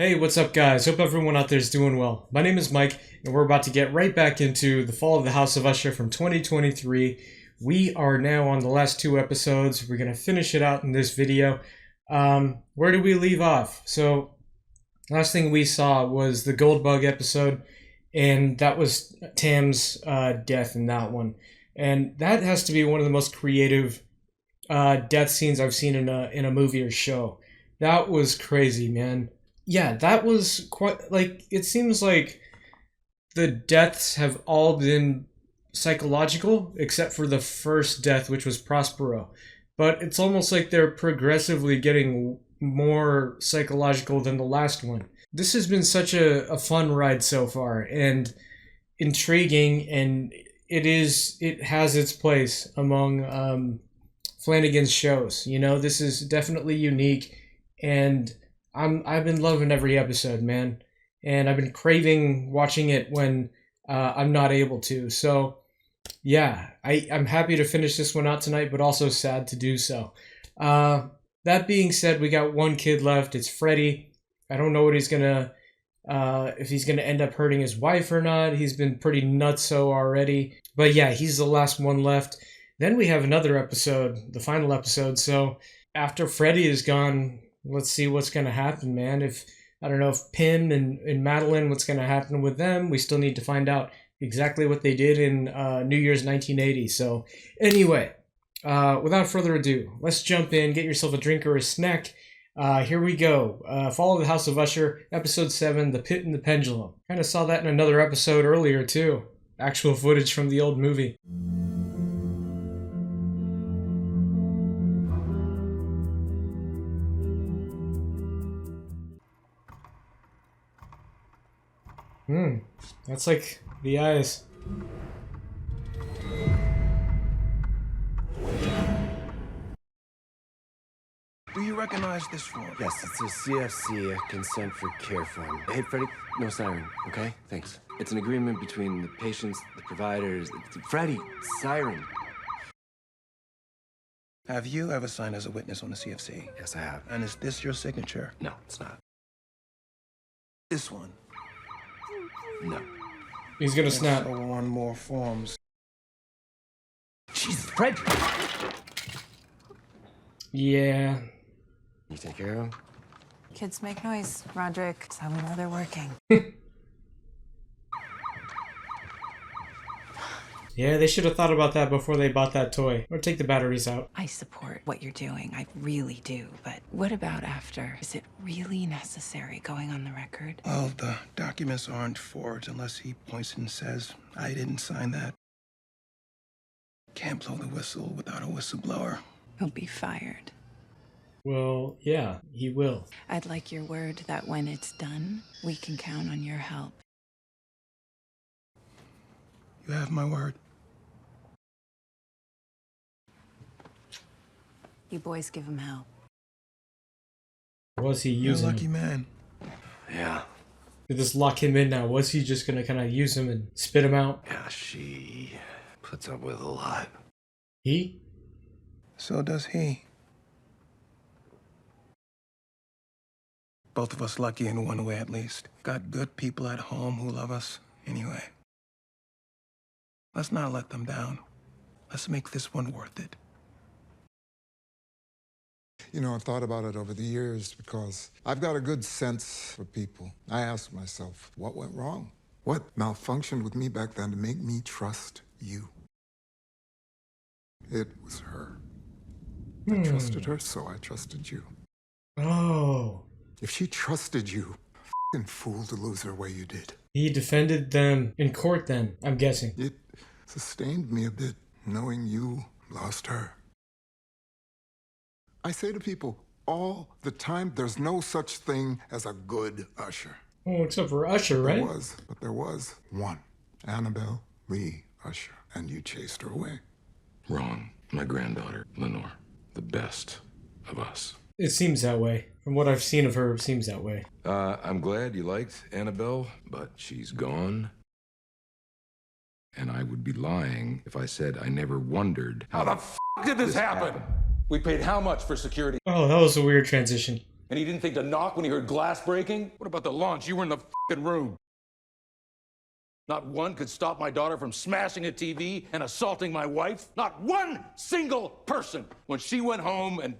Hey, what's up guys? Hope everyone out there is doing well. My name is Mike, and we're about to get right back into The Fall of the House of Usher from 2023. We are now on the last two episodes. We're going to finish it out in this video. Where did we leave off? So, last thing we saw was the Goldbug episode, and that was Tam's death in that one. And that has to be one of the most creative death scenes I've seen in a movie or show. That was crazy, man. Yeah, that was quite, like, it seems like the deaths have all been psychological, except for the first death, which was Prospero. But it's almost like they're progressively getting more psychological than the last one. This has been such a fun ride so far, and intriguing, and it has its place among Flanagan's shows. You know, this is definitely unique, and I've been loving every episode, man, and I've been craving watching it when I'm not able to. So, yeah, I'm happy to finish this one out tonight, but also sad to do so. That being said, we got one kid left. It's Freddy. I don't know what he's gonna if he's gonna end up hurting his wife or not. He's been pretty nutso already, but yeah, he's the last one left. Then we have another episode, the final episode. So after Freddy is gone, let's see what's going to happen, man. I don't know if Pim and Madeline, what's going to happen with them. We still need to find out exactly what they did in New Year's 1980. So anyway, without further ado, let's jump in, get yourself a drink or a snack. Here we go. Fall of the House of Usher, episode 7, The Pit and the Pendulum. Kind of saw that in another episode earlier too. Actual footage from the old movie. That's like the eyes. Do you recognize this form? Yes, it's a CFC, consent for care form. Hey, Freddie, no siren, okay? Thanks. It's an agreement between the patients, the providers. Freddie, siren. Have you ever signed as a witness on the CFC? Yes, I have. And is this your signature? No, it's not. This one? No. He's gonna snap. So on more forms. Jesus, Fred! Yeah. You take care of him? Kids make noise, Roderick. That's how we know they're working. Yeah, they should have thought about that before they bought that toy. Or take the batteries out. I support what you're doing. I really do. But what about after? Is it really necessary going on the record? Well, the documents aren't forged unless he points and says, I didn't sign that. Can't blow the whistle without a whistleblower. He'll be fired. Well, yeah, he will. I'd like your word that when it's done, we can count on your help. You have my word. You boys give him hell. Was he You're a using lucky him? man. Yeah. Did this lock him in now? Was he just gonna kind of use him and spit him out? Yeah, she puts up with a lot. He? So does he. Both of us lucky in one way, at least. Got good people at home who love us anyway. Let's not let them down. Let's make this one worth it. You know, I've thought about it over the years because I've got a good sense for people. I ask myself, what went wrong? What malfunctioned with me back then to make me trust you? It was her. I trusted her, so I trusted you. Oh. If she trusted you, f***ing fool to lose her way you did. He defended them in court then, I'm guessing. It sustained me a bit knowing you lost her. I say to people all the time, there's no such thing as a good Usher. Oh, except for Usher, right? There was one. Annabelle Lee Usher. And you chased her away. Wrong. My granddaughter, Lenore. The best of us. It seems that way. From what I've seen of her, it seems that way. I'm glad you liked Annabelle, but she's gone. And I would be lying if I said I never wondered How the f did this happen? We paid how much for security? Oh, that was a weird transition. And he didn't think to knock when he heard glass breaking? What about the launch? You were in the fucking room. Not one could stop my daughter from smashing a TV and assaulting my wife. Not one single person. When she went home and...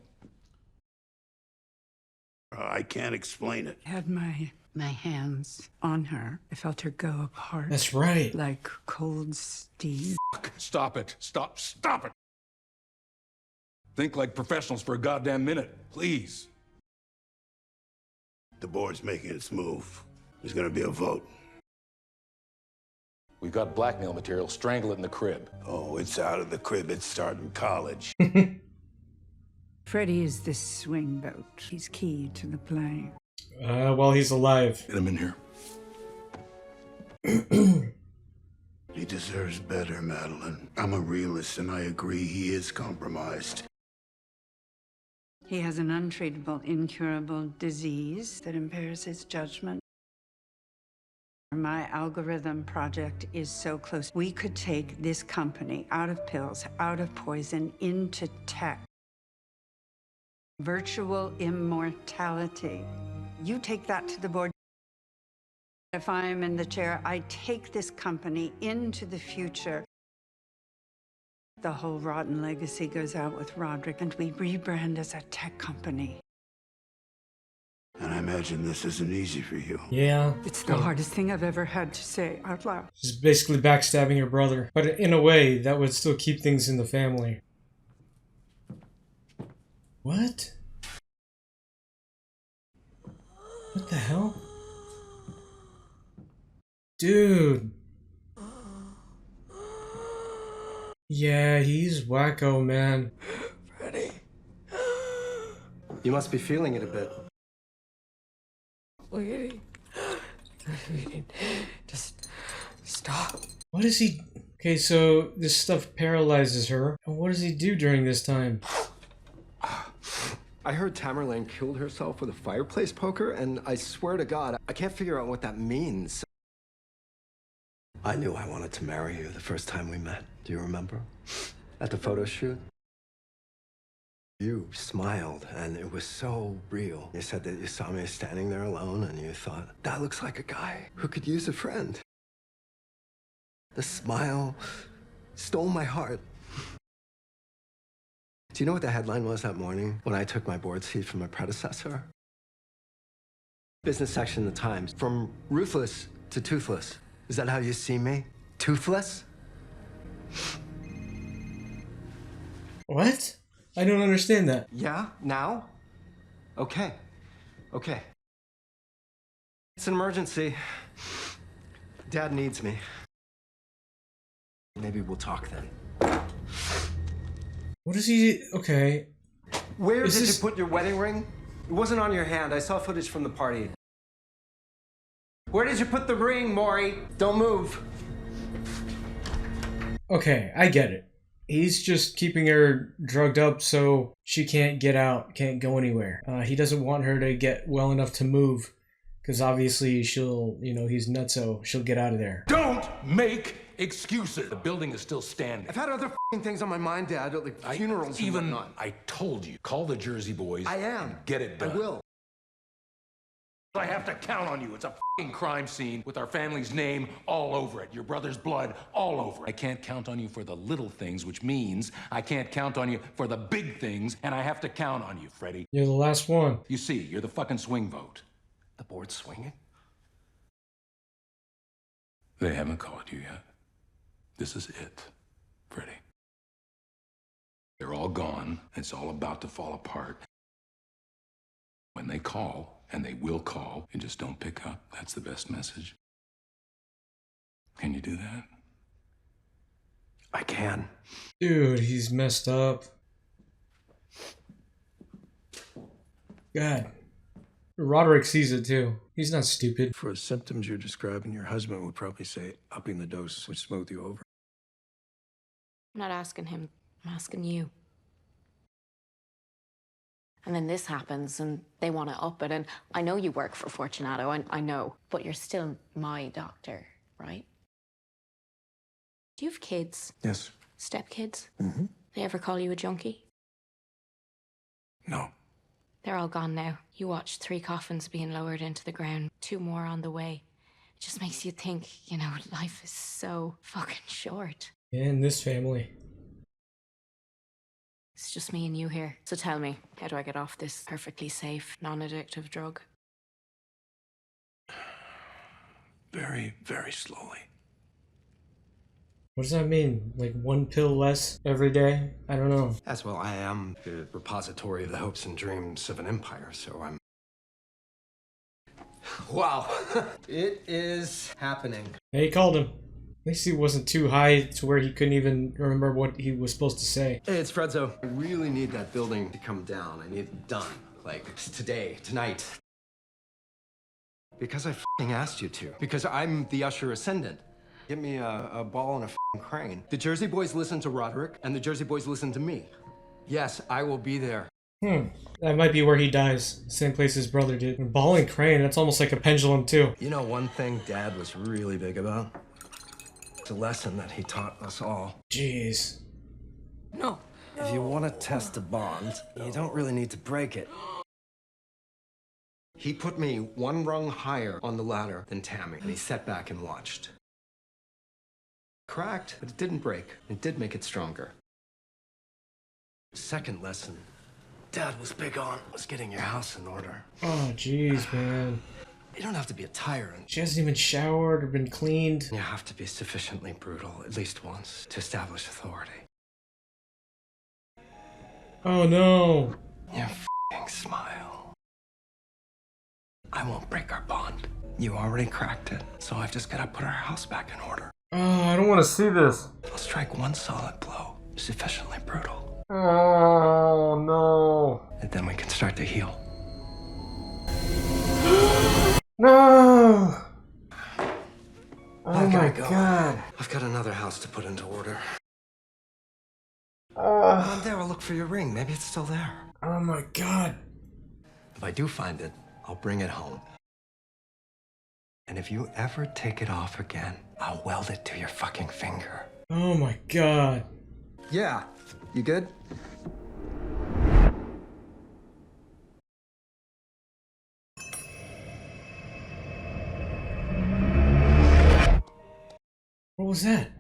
I can't explain it. I had my hands on her. I felt her go apart. That's right. Like cold steel. Stop it. Stop it. Think like professionals for a goddamn minute, please. The board's making its move. There's gonna be a vote. We've got blackmail material. Strangle it in the crib. Oh, it's out of the crib. It's starting college. Freddie is this swing vote. He's key to the play. Well, he's alive. Get him in here. He deserves better, Madeline. I'm a realist, and I agree he is compromised. He has an untreatable, incurable disease that impairs his judgment. My algorithm project is so close. We could take this company out of pills, out of poison, into tech. Virtual immortality. You take that to the board. If I'm in the chair, I take this company into the future. The whole rotten legacy goes out with Roderick, and we rebrand as a tech company. And I imagine this isn't easy for you. Yeah. It's the hardest thing I've ever had to say out loud. She's basically backstabbing her brother. But in a way, that would still keep things in the family. What? What the hell? Dude. Yeah, he's wacko, man. Freddie. You must be feeling it a bit. Waiting. Just stop. What is he... Okay, so this stuff paralyzes her. And what does he do during this time? I heard Tamerlane killed herself with a fireplace poker, and I swear to God, I can't figure out what that means. I knew I wanted to marry you the first time we met. Do you remember? At the photo shoot? You smiled, and it was so real. You said that you saw me standing there alone, and you thought, that looks like a guy who could use a friend. The smile stole my heart. Do you know what the headline was that morning when I took my board seat from my predecessor? Business section of the Times. From ruthless to toothless. Is that how you see me? Toothless? What? I don't understand that. Yeah? Now? Okay. Okay. It's an emergency. Dad needs me. Maybe we'll talk then. What is he... Okay. Where did you put your wedding ring? It wasn't on your hand. I saw footage from the party. Where did you put the ring, Maury? Don't move. Okay, I get it. He's just keeping her drugged up so she can't get out, can't go anywhere. He doesn't want her to get well enough to move, because obviously she'll, you know, he's nutso. She'll get out of there. Don't make excuses. The building is still standing. I've had other things on my mind, Dad, like funerals and whatnot. I told you, call the Jersey boys. I am. And get it done. I will. I have to count on you. It's a crime scene with our family's name all over it. Your brother's blood all over it. I can't count on you for the little things, which means I can't count on you for the big things, and I have to count on you, Freddie. You're the last one. You see, you're the fucking swing vote. The board's swinging? They haven't called you yet. This is it, Freddie. They're all gone. It's all about to fall apart. When they call, and they will call, and just don't pick up, that's the best message. Can you do that? I can. Dude, he's messed up. God. Roderick sees it too. He's not stupid. For the symptoms you're describing, your husband would probably say upping the dose would smooth you over. I'm not asking him. I'm asking you. And then this happens, and they want to up it. And I know you work for Fortunato, I know. But you're still my doctor, right? Do you have kids? Yes. Stepkids? Mm-hmm. They ever call you a junkie? No. They're all gone now. You watch 3 coffins being lowered into the ground, 2 more on the way. It just makes you think, you know, life is so fucking short. And this family. It's just me and you here. So tell me, how do I get off this perfectly safe, non-addictive drug? Very, very slowly. What does that mean? Like 1 pill less every day? I don't know. As well, I am the repository of the hopes and dreams of an empire, so I'm... Wow. It is happening. Hey, he called him. At least he wasn't too high to where he couldn't even remember what he was supposed to say. Hey, it's Fredzo. I really need that building to come down. I need it done. Like, today, tonight. Because I f***ing asked you to. Because I'm the Usher Ascendant. Give me a ball and a f***ing crane. The Jersey Boys listen to Roderick, and the Jersey Boys listen to me. Yes, I will be there. That might be where he dies. Same place his brother did. And ball and crane, that's almost like a pendulum, too. You know one thing Dad was really big about? It's a lesson that he taught us all. Jeez. No. If you want to test a bond, you don't really need to break it. He put me 1 rung higher on the ladder than Tammy, and he sat back and watched. Cracked, but it didn't break. It did make it stronger. Second lesson Dad was big on was getting your house in order. Oh, jeez, man. You don't have to be a tyrant. She hasn't even showered or been cleaned. You have to be sufficiently brutal, at least once, to establish authority. Oh, no. You f***ing smile. I won't break our bond. You already cracked it, so I've just gotta put our house back in order. Oh, I don't want to see this. I'll strike 1 solid blow, sufficiently brutal. Oh, no. And then we can start to heal. No! Oh I my gotta go. God. I've got another house to put into order. I'm there, I'll look for your ring. Maybe it's still there. Oh my God. If I do find it, I'll bring it home. And if you ever take it off again, I'll weld it to your fucking finger. Oh my God. Yeah. You good? What was that?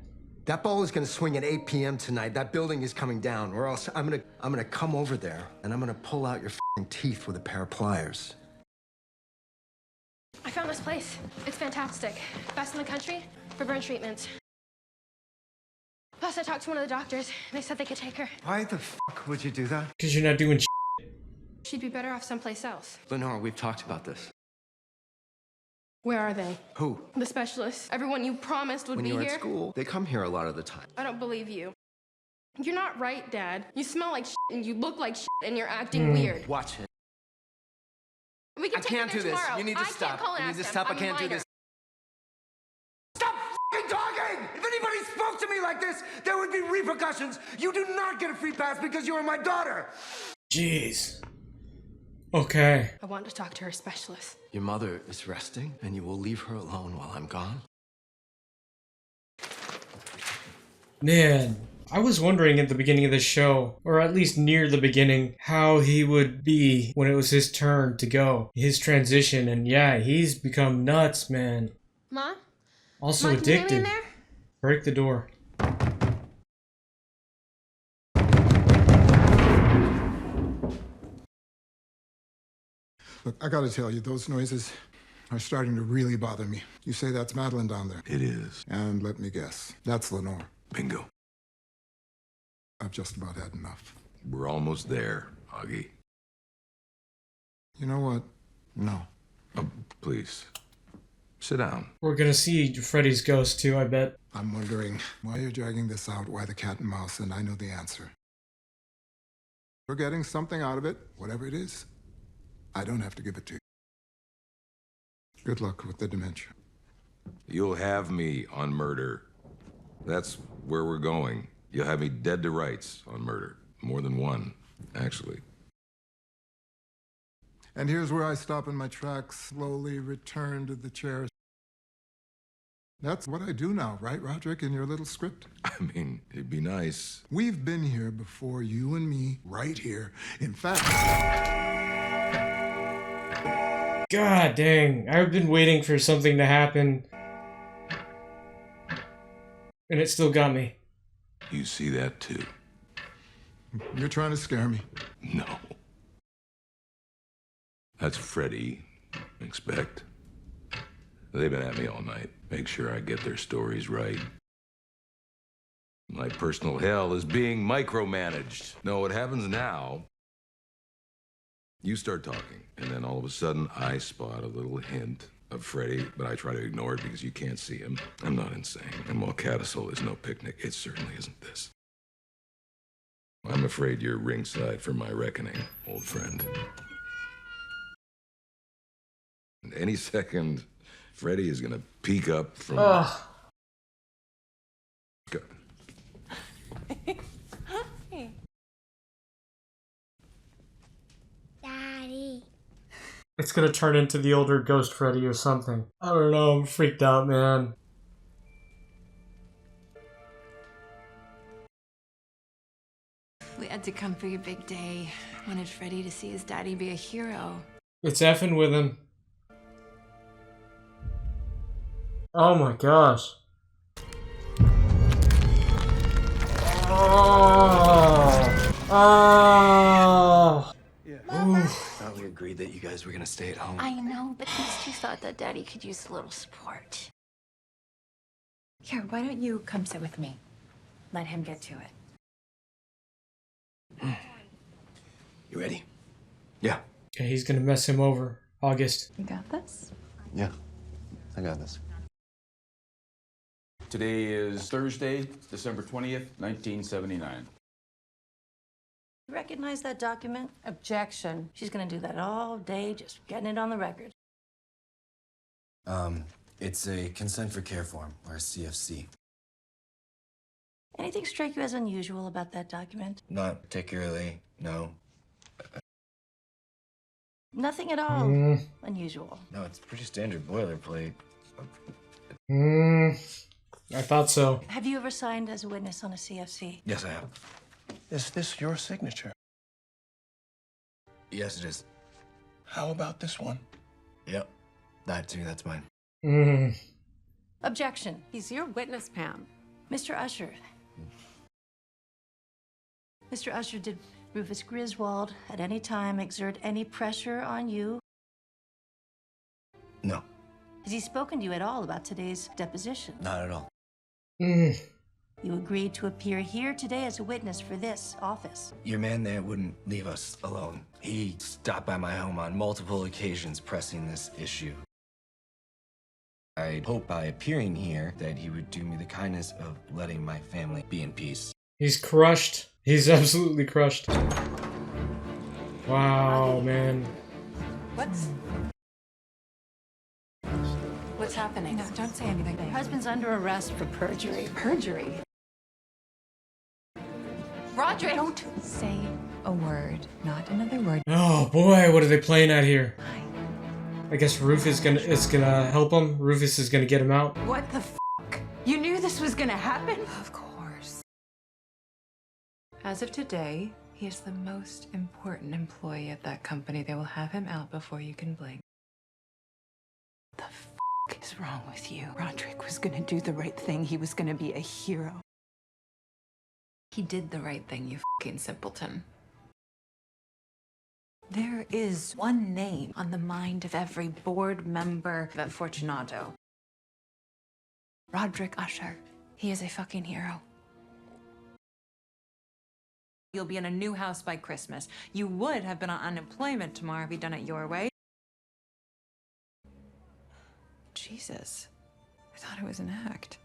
That ball is gonna swing at 8 p.m. tonight. That building is coming down, or else I'm gonna come over there and I'm gonna pull out your fucking teeth with a pair of pliers. I found this place. It's fantastic. Best in the country for burn treatments. Plus, I talked to one of the doctors. And they said they could take her. Why the fuck would you do that? Because you're not doing She'd be better off someplace else. Lenore, we've talked about this. Where are they? Who? The specialists. Everyone you promised would When be you were here. at school, they come here a lot of the time. I don't believe you. You're not right, Dad. You smell like shit and you look like shit and you're acting weird. Watch it. We can I take can't her do there this. tomorrow. You need to I stop. Can't call and You need ask to them. stop. I I'm can't do minor. this. Stop fucking talking! If anybody spoke to me like this, there would be repercussions. You do not get a free pass because you are my daughter. Jeez. Okay. I want to talk to her specialist. Your mother is resting, and you will leave her alone while I'm gone? Man, I was wondering at the beginning of the show, or at least near the beginning, how he would be when it was his turn to go. His transition, and yeah, he's become nuts, man. Ma? Also Ma, can you get me addicted. in there? Break the door. Look, I gotta tell you, those noises are starting to really bother me. You say that's Madeline down there? It is. And let me guess, that's Lenore. Bingo. I've just about had enough. We're almost there, Augie. You know what? No. Please. Sit down. We're gonna see Freddy's ghost too, I bet. I'm wondering why you're dragging this out, why the cat and mouse, and I know the answer. We're getting something out of it, whatever it is. I don't have to give it to you. Good luck with the dementia. You'll have me on murder. That's where we're going. You'll have me dead to rights on murder. More than one, actually. And here's where I stop in my tracks, slowly return to the chair. That's what I do now, right, Roderick, in your little script? I mean, it'd be nice. We've been here before, you and me, right here. In fact... God dang, I've been waiting for something to happen. And it still got me. You see that too? You're trying to scare me. No. That's Freddy, expect. They've been at me all night. Make sure I get their stories right. My personal hell is being micromanaged. No, what happens now, you start talking, and then all of a sudden I spot a little hint of Freddy, but I try to ignore it because you can't see him. I'm not insane. And while Catasol is no picnic, it certainly isn't this. I'm afraid you're ringside for my reckoning, old friend. And any second, Freddy is gonna peek up from... Good. Daddy. It's gonna turn into the older Ghost Freddy or something. I don't know, I'm freaked out, man. We had to come for your big day. Wanted Freddy to see his daddy be a hero. It's effing with him. Oh my gosh. Oh. Thought we agreed that you guys were gonna stay at home. I know, but these two thought that Daddy could use a little support. Here, why don't you come sit with me? Let him get to it. You ready? Yeah. Okay, he's gonna mess him over. August. You got this? Yeah. I got this. Today is Thursday, December 20th, 1979. Recognize that document? Objection. She's gonna do that all day, just getting it on the record. It's a consent for care form, or a CFC. Anything strike you as unusual about that document? Not particularly, no. Nothing at all unusual. No, it's pretty standard boilerplate. I thought so. Have you ever signed as a witness on a CFC? Yes, I have. Is this your signature? Yes, it is. How about this one? Yep. That too, that's mine. Objection. He's your witness, Pam. Mr. Usher. Mr. Usher, did Rufus Griswold at any time exert any pressure on you? No. Has he spoken to you at all about today's deposition? Not at all. You agreed to appear here today as a witness for this office. Your man there wouldn't leave us alone. He stopped by my home on multiple occasions pressing this issue. I hope by appearing here that he would do me the kindness of letting my family be in peace. He's crushed. He's absolutely crushed. Wow, man. What's happening? No, don't say anything. Your husband's under arrest for perjury. Perjury? Roderick! Don't say a word. Not another word. Oh boy, what are they playing at here? I guess Rufus is gonna help him. Rufus is gonna get him out. What the f***? You knew this was gonna happen? Of course. As of today, he is the most important employee at that company. They will have him out before you can blink. The f*** is wrong with you? Roderick was gonna do the right thing. He was gonna be a hero. He did the right thing, you f***ing simpleton. There is one name on the mind of every board member at Fortunato. Roderick Usher. He is a fucking hero. You'll be in a new house by Christmas. You would have been on unemployment tomorrow if you'd done it your way. Jesus. I thought it was an act.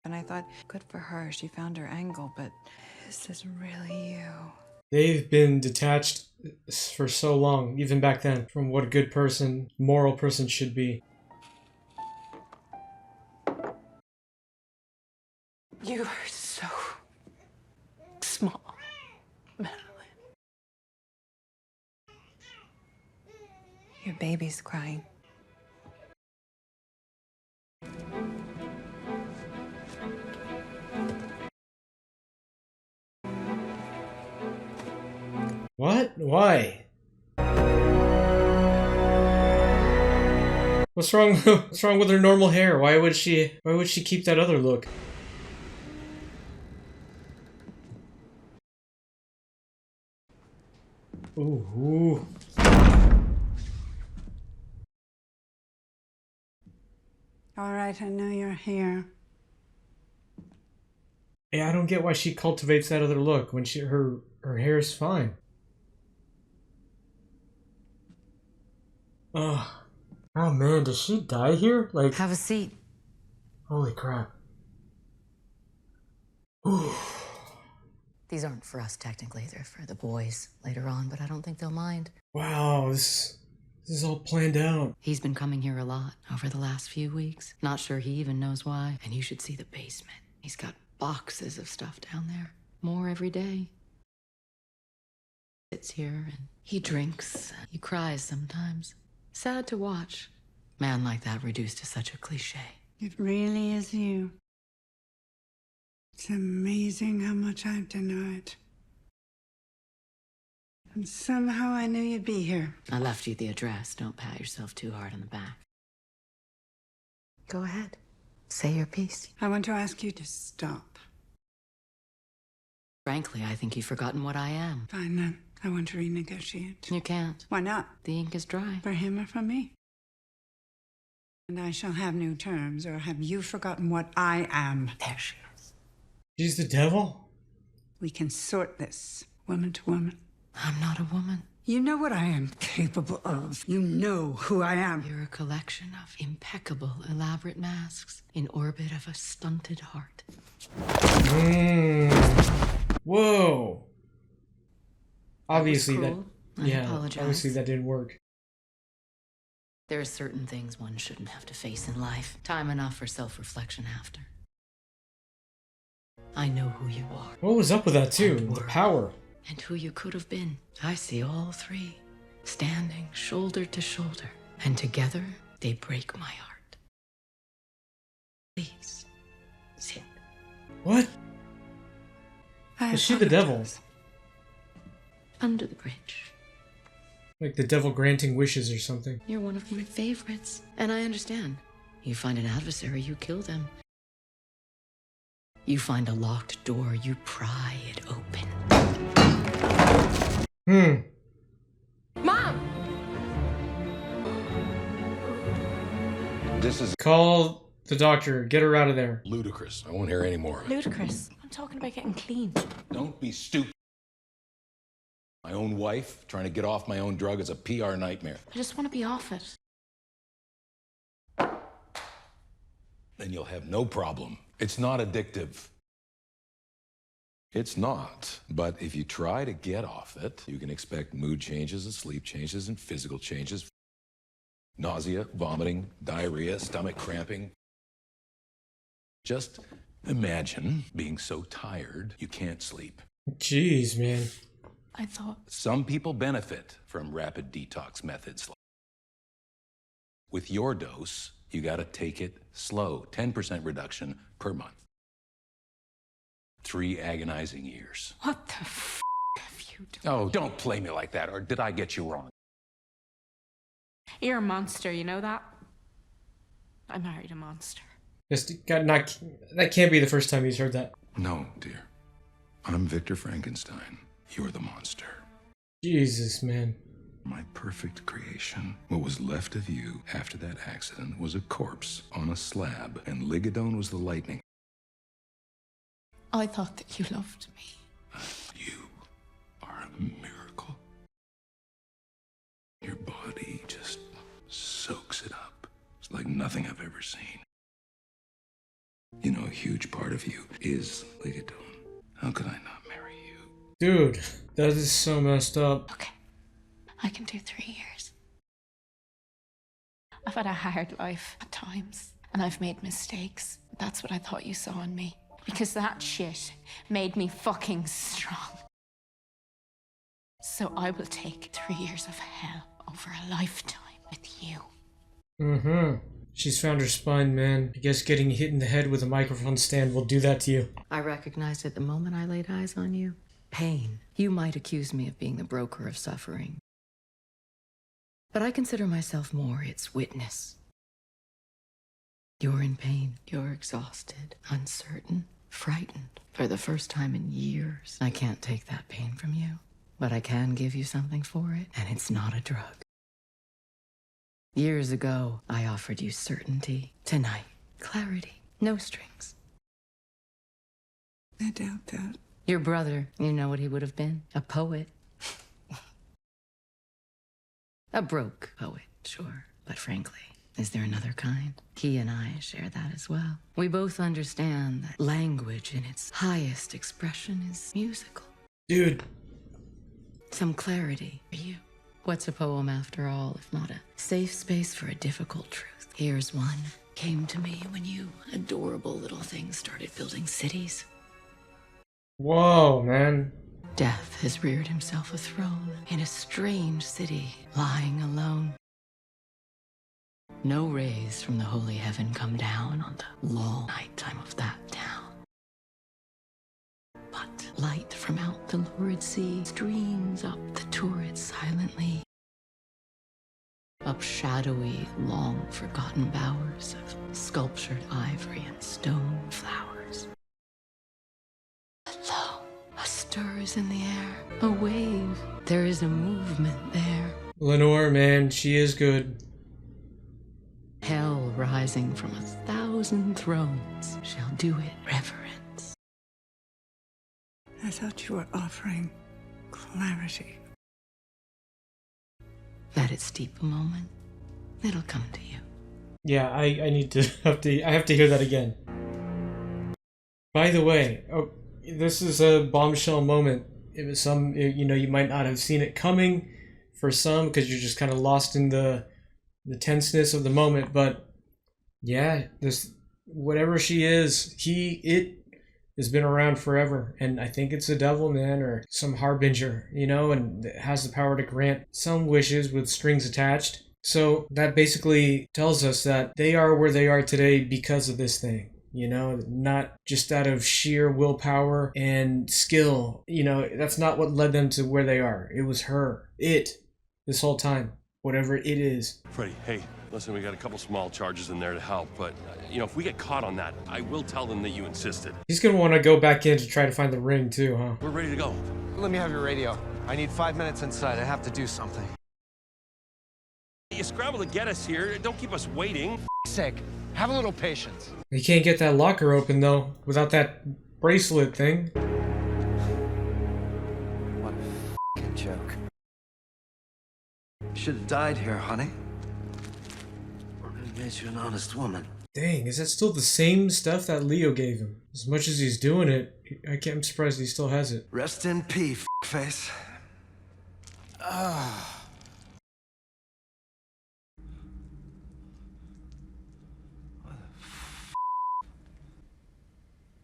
And I thought, good for her, she found her angle, but is this really you? They've been detached for so long, even back then, from what a good person, moral person should be. You are so small, Madeline. Your baby's crying. What? Why? What's wrong? What's wrong with her normal hair? Why would she keep that other look? Ooh. All right, I know you're here. Yeah, I don't get why she cultivates that other look when her hair is fine. Oh man, does she die here? Like, have a seat. Holy crap. Ooh. These aren't for us technically, they're for the boys later on, but I don't think they'll mind. Wow, this is all planned out. He's been coming here a lot over the last few weeks. Not sure he even knows why. And you should see the basement. He's got boxes of stuff down there. More every day. Sits here and he drinks. He cries sometimes. Sad to watch. Man like that reduced to such a cliche. It really is you. It's amazing how much I've denied. And somehow I knew you'd be here. I left you the address. Don't pat yourself too hard on the back. Go ahead. Say your piece. I want to ask you to stop. Frankly, I think you've forgotten what I am. Fine then. I want to renegotiate. You can't. Why not? The ink is dry. For him or for me? And I shall have new terms, or have you forgotten what I am? There she is. She's the devil? We can sort this, woman to woman. I'm not a woman. You know what I am capable of. You know who I am. You're a collection of impeccable, elaborate masks in orbit of a stunted heart. Whoa. Obviously that, I apologize. obviously that didn't work. There are certain things one shouldn't have to face in life. Time enough for self-reflection after. I know who you are. What was up with that too? The power. And who you could have been. I see all three, standing shoulder to shoulder. And together, they break my heart. Please, sit. What? Is she the devil? Under the bridge. Like the devil granting wishes or something. You're one of my favorites. And I understand. You find an adversary, you kill them. You find a locked door, you pry it open. Mom! This is Call the doctor. Get her out of there. ludicrous. I won't hear any more. Ludicrous. I'm talking about getting clean. Don't be stupid. My own wife, trying to get off my own drug is a PR nightmare. I just want to be off it. Then you'll have no problem. It's not addictive. It's not. But if you try to get off it, you can expect mood changes and sleep changes and physical changes. Nausea, vomiting, diarrhea, stomach cramping. Just imagine being so tired you can't sleep. Jeez, man. I thought... Some people benefit from rapid detox methods. With your dose, you gotta take it slow. 10% reduction per month. 3 agonizing years. What the f*** have you done? Oh, don't play me like that, or did I get you wrong? You're a monster, you know that? I married a monster. That can't be the first time he's heard that. No, dear. I'm Victor Frankenstein. You're the monster. Jesus, man. My perfect creation. What was left of you after that accident was a corpse on a slab, and Ligadone was the lightning. I thought that you loved me. You are a miracle. Your body just soaks it up. It's like nothing I've ever seen. You know, a huge part of you is Ligadone. How could I not marry you? Dude, that is so messed up. Okay, I can do 3 years. I've had a hard life at times, and I've made mistakes. That's what I thought you saw in me. Because that shit made me fucking strong. So I will take 3 years of hell over a lifetime with you. She's found her spine, man. I guess getting hit in the head with a microphone stand will do that to you. I recognized it the moment I laid eyes on you. Pain. You might accuse me of being the broker of suffering. But I consider myself more its witness. You're in pain. You're exhausted, uncertain, frightened. For the first time in years, I can't take that pain from you, but I can give you something for it, and it's not a drug. Years ago, I offered you certainty. Tonight, clarity. No strings. I doubt that. Your brother, you know what he would have been? A poet. A broke poet, sure. But frankly, is there another kind? He and I share that as well. We both understand that language in its highest expression is musical. Dude. Some clarity for you. What's a poem after all, if not a safe space for a difficult truth? Here's one. Came to me when you adorable little things started building cities. Whoa, man. Death has reared himself a throne in a strange city, lying alone. No rays from the holy heaven come down on the long nighttime of that town. But light from out the lurid sea streams up the turret silently. Up shadowy, long-forgotten bowers of sculptured ivory and stone flowers. Lo, a stir is in the air, a wave. There is a movement there. Lenore, man, she is good. Hell rising from 1,000 thrones shall do it reverence. I thought you were offering clarity. Let it steep a moment. It'll come to you. Yeah, I need to I have to hear that again. By the way, this is a bombshell moment. It was some, you know, you might not have seen it coming for some because you're just kind of lost in the tenseness of the moment, but yeah, this whatever she is, it has been around forever, and I think it's a devil, man, or some harbinger, you know, and it has the power to grant some wishes with strings attached. So that basically tells us that they are where they are today because of this thing, you know, not just out of sheer willpower and skill. You know, that's not what led them to where they are. It was her, this whole time. Whatever it is. Freddie, hey, listen, we got a couple small charges in there to help, but, you know, if we get caught on that, I will tell them that you insisted. He's gonna want to go back in to try to find the ring, too, huh? We're ready to go. Let me have your radio. I need 5 minutes inside. I have to do something. You scramble to get us here. Don't keep us waiting. For sake, have a little patience. He can't get that locker open, though, without that bracelet thing. What a f***ing joke. Should have died here, honey. It made you an honest woman. Dang, is that still the same stuff that Leo gave him? As much as he's doing it, I'm surprised he still has it. Rest in peace, face.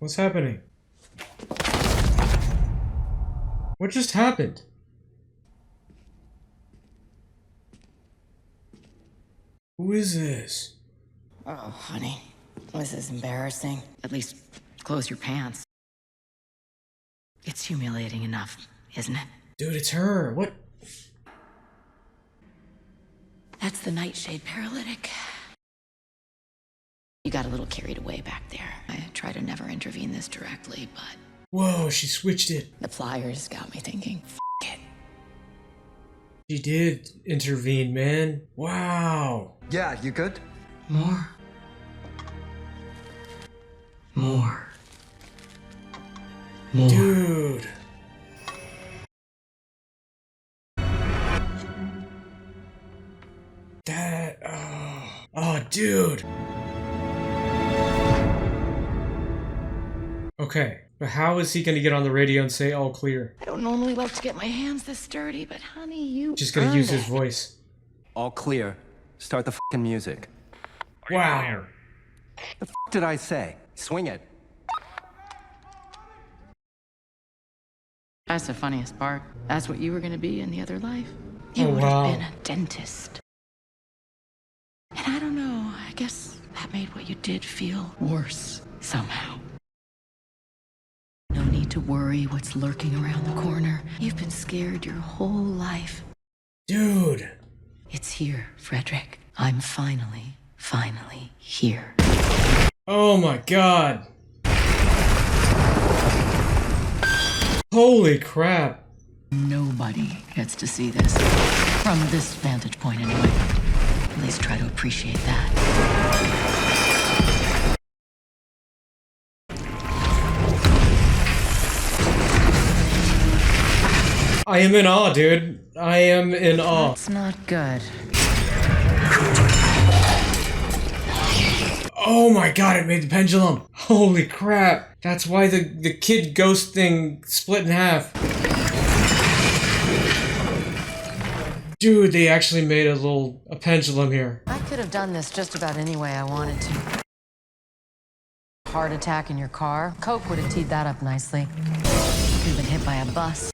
What's happening? What just happened? Who is this? Oh, honey, this is embarrassing. At least close your pants. It's humiliating enough, isn't it? Dude, it's her. What? That's the nightshade paralytic. You got a little carried away back there. I try to never intervene this directly, but... Whoa, she switched it. The flyers got me thinking, F it. She did intervene, man. Wow. Yeah, you good? More. More. More. Dude. That... Oh, dude. Okay, but how is he gonna get on the radio and say all clear? I don't normally like to get my hands this dirty, but honey, you Just gonna use his voice. All clear. Start the f***ing music. Wow. The f*** did I say? Swing it. That's the funniest part. That's what you were gonna be in the other life. You would wow. have been a dentist. And I don't know, I guess that made what you did feel worse somehow. No need to worry what's lurking around the corner. You've been scared your whole life. Dude. It's here, Frederick. I'm finally finally here. Oh my god. Holy crap. Nobody gets to see this. From this vantage point, anyway. At least try to appreciate that. I am in awe, dude. I am in awe. That's not good. Oh my god, it made the pendulum. Holy crap. That's why the kid ghost thing split in half. Dude, they actually made a pendulum here. I could have done this just about any way I wanted to. Heart attack in your car. Coke would have teed that up nicely. Could have been hit by a bus.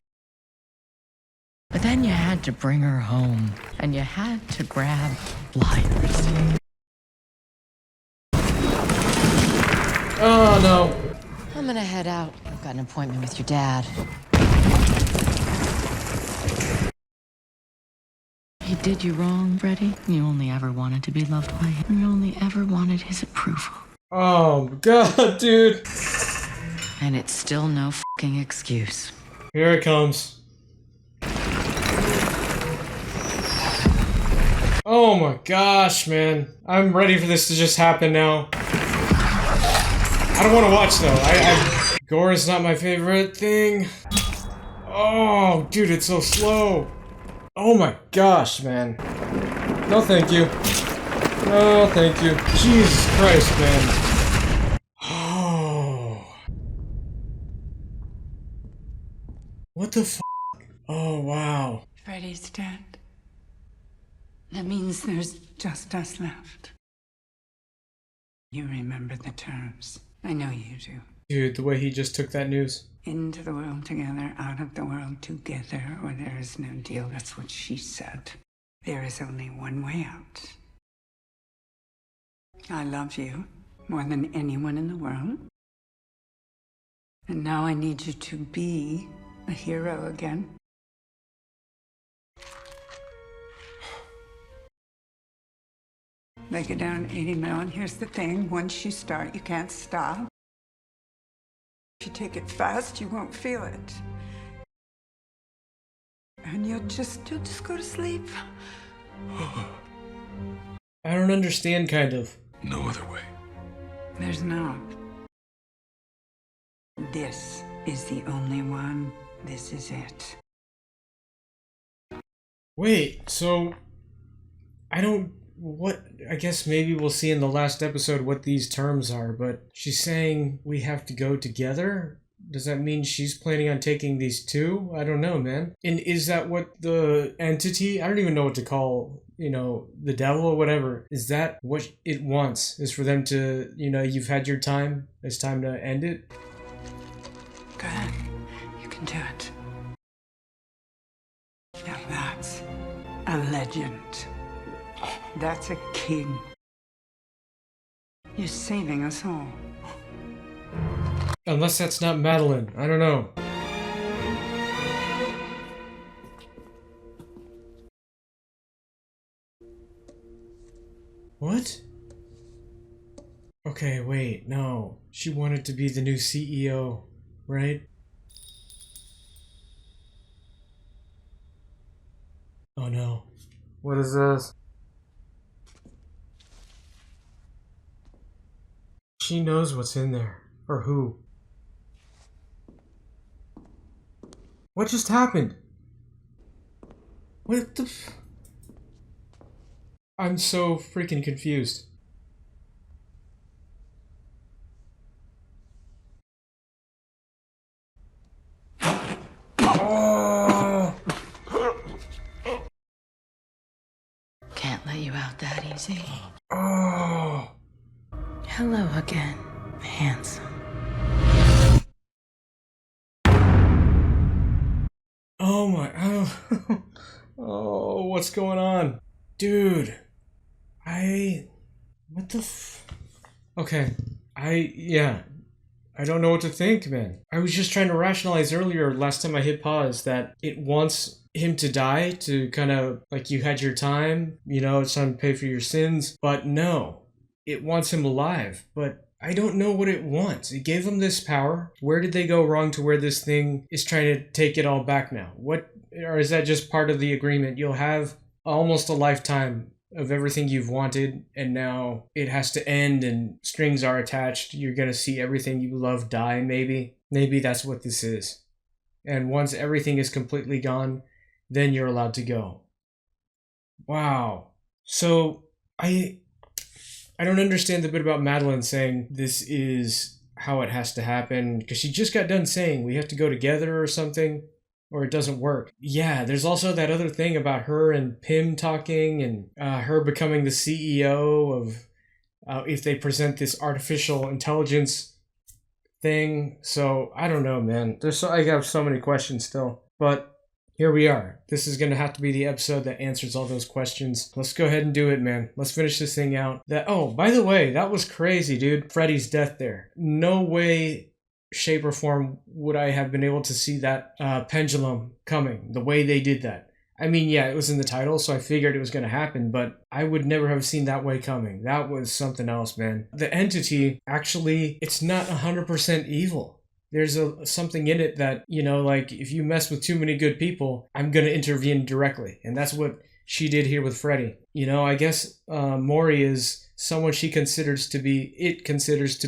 But then you had to bring her home, and you had to grab pliers. Oh no. I'm gonna head out. I've got an appointment with your dad. He did you wrong, Freddie. You only ever wanted to be loved by him. You only ever wanted his approval. Oh god, dude. And it's still no fucking excuse. Here it comes. Oh my gosh, man. I'm ready for this to just happen now. I don't want to watch though. Gore is not my favorite thing. Oh, dude, it's so slow. Oh my gosh, man. No, thank you. No, thank you. Jesus Christ, man. Oh. What the f? Oh, wow. Freddie's dead. That means there's just us left. You remember the terms. I know you do. Dude, the way he just took that news. Into the world together, out of the world together, or there is no deal. That's what she said. There is only one way out. I love you more than anyone in the world. And now I need you to be a hero again. Make it down 80 mil, and here's the thing. Once you start, you can't stop. If you take it fast, you won't feel it. And you'll just go to sleep. I don't understand, kind of. No other way. There's not. This is the only one. This is it. Wait, so... I guess maybe we'll see in the last episode what these terms are, but she's saying we have to go together? Does that mean she's planning on taking these two? I don't know, man. And is that what the entity, I don't even know what to call, the devil or whatever, is that what it wants? Is for them to, you've had your time, it's time to end it? Good. You can do it. Now that's a legend. That's a king. You're saving us all. Unless that's not Madeline. I don't know. What? Okay, wait, no. She wanted to be the new CEO, right? Oh no. What is this? She knows what's in there. Or who. What just happened? What the f... I'm so freaking confused. Oh! Can't let you out that easy. Oh! Hello again, handsome. Oh my... Oh, oh, what's going on? Dude. What the f... Okay. Yeah. I don't know what to think, man. I was just trying to rationalize earlier, last time I hit pause, that it wants him to die to kind of, like, you had your time, it's time to pay for your sins. But no. it wants him alive, but I don't know what it wants. It gave him this power. Where did they go wrong to where this thing is trying to take it all back now? Or is that just part of the agreement? You'll have almost a lifetime of everything you've wanted, and now it has to end and strings are attached. You're going to see everything you love die, maybe. Maybe that's what this is. And once everything is completely gone, then you're allowed to go. Wow. So I don't understand the bit about Madeline saying this is how it has to happen, because she just got done saying we have to go together or something, or it doesn't work. Yeah, there's also that other thing about her and Pym talking, and her becoming the CEO of if they present this artificial intelligence thing. So I don't know, man. I have so many questions still, but here we are. This is going to have to be the episode that answers all those questions. Let's go ahead and do it, man. Let's finish this thing out. Oh, by the way, that was crazy, dude. Freddy's death there. No way, shape, or form would I have been able to see that pendulum coming, the way they did that. I mean, yeah, it was in the title, so I figured it was going to happen, but I would never have seen that way coming. That was something else, man. The entity, actually, it's not 100% evil. There's something in it that, like, if you mess with too many good people, I'm going to intervene directly. And that's what she did here with Freddy. I guess Maury is someone it considers to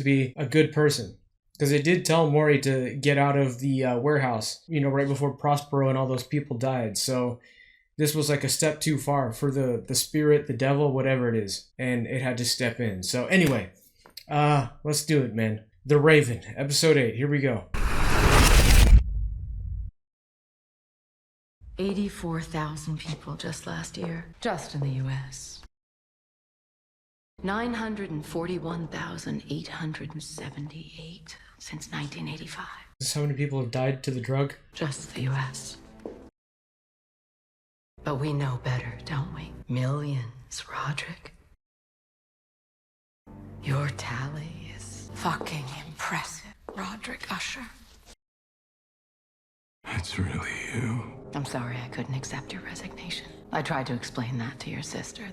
be a good person. Because it did tell Maury to get out of the warehouse, right before Prospero and all those people died. So this was like a step too far for the spirit, the devil, whatever it is. And it had to step in. So anyway, let's do it, man. The Raven, episode 8. Here we go. 84,000 people just last year, just in the U.S. 941,878 since 1985. This is how many people have died to the drug? Just the U.S. But we know better, don't we? Millions, Roderick. Your tally is fucking impressive, Roderick Usher. It's really you. I'm sorry I couldn't accept your resignation. I tried to explain that to your sister.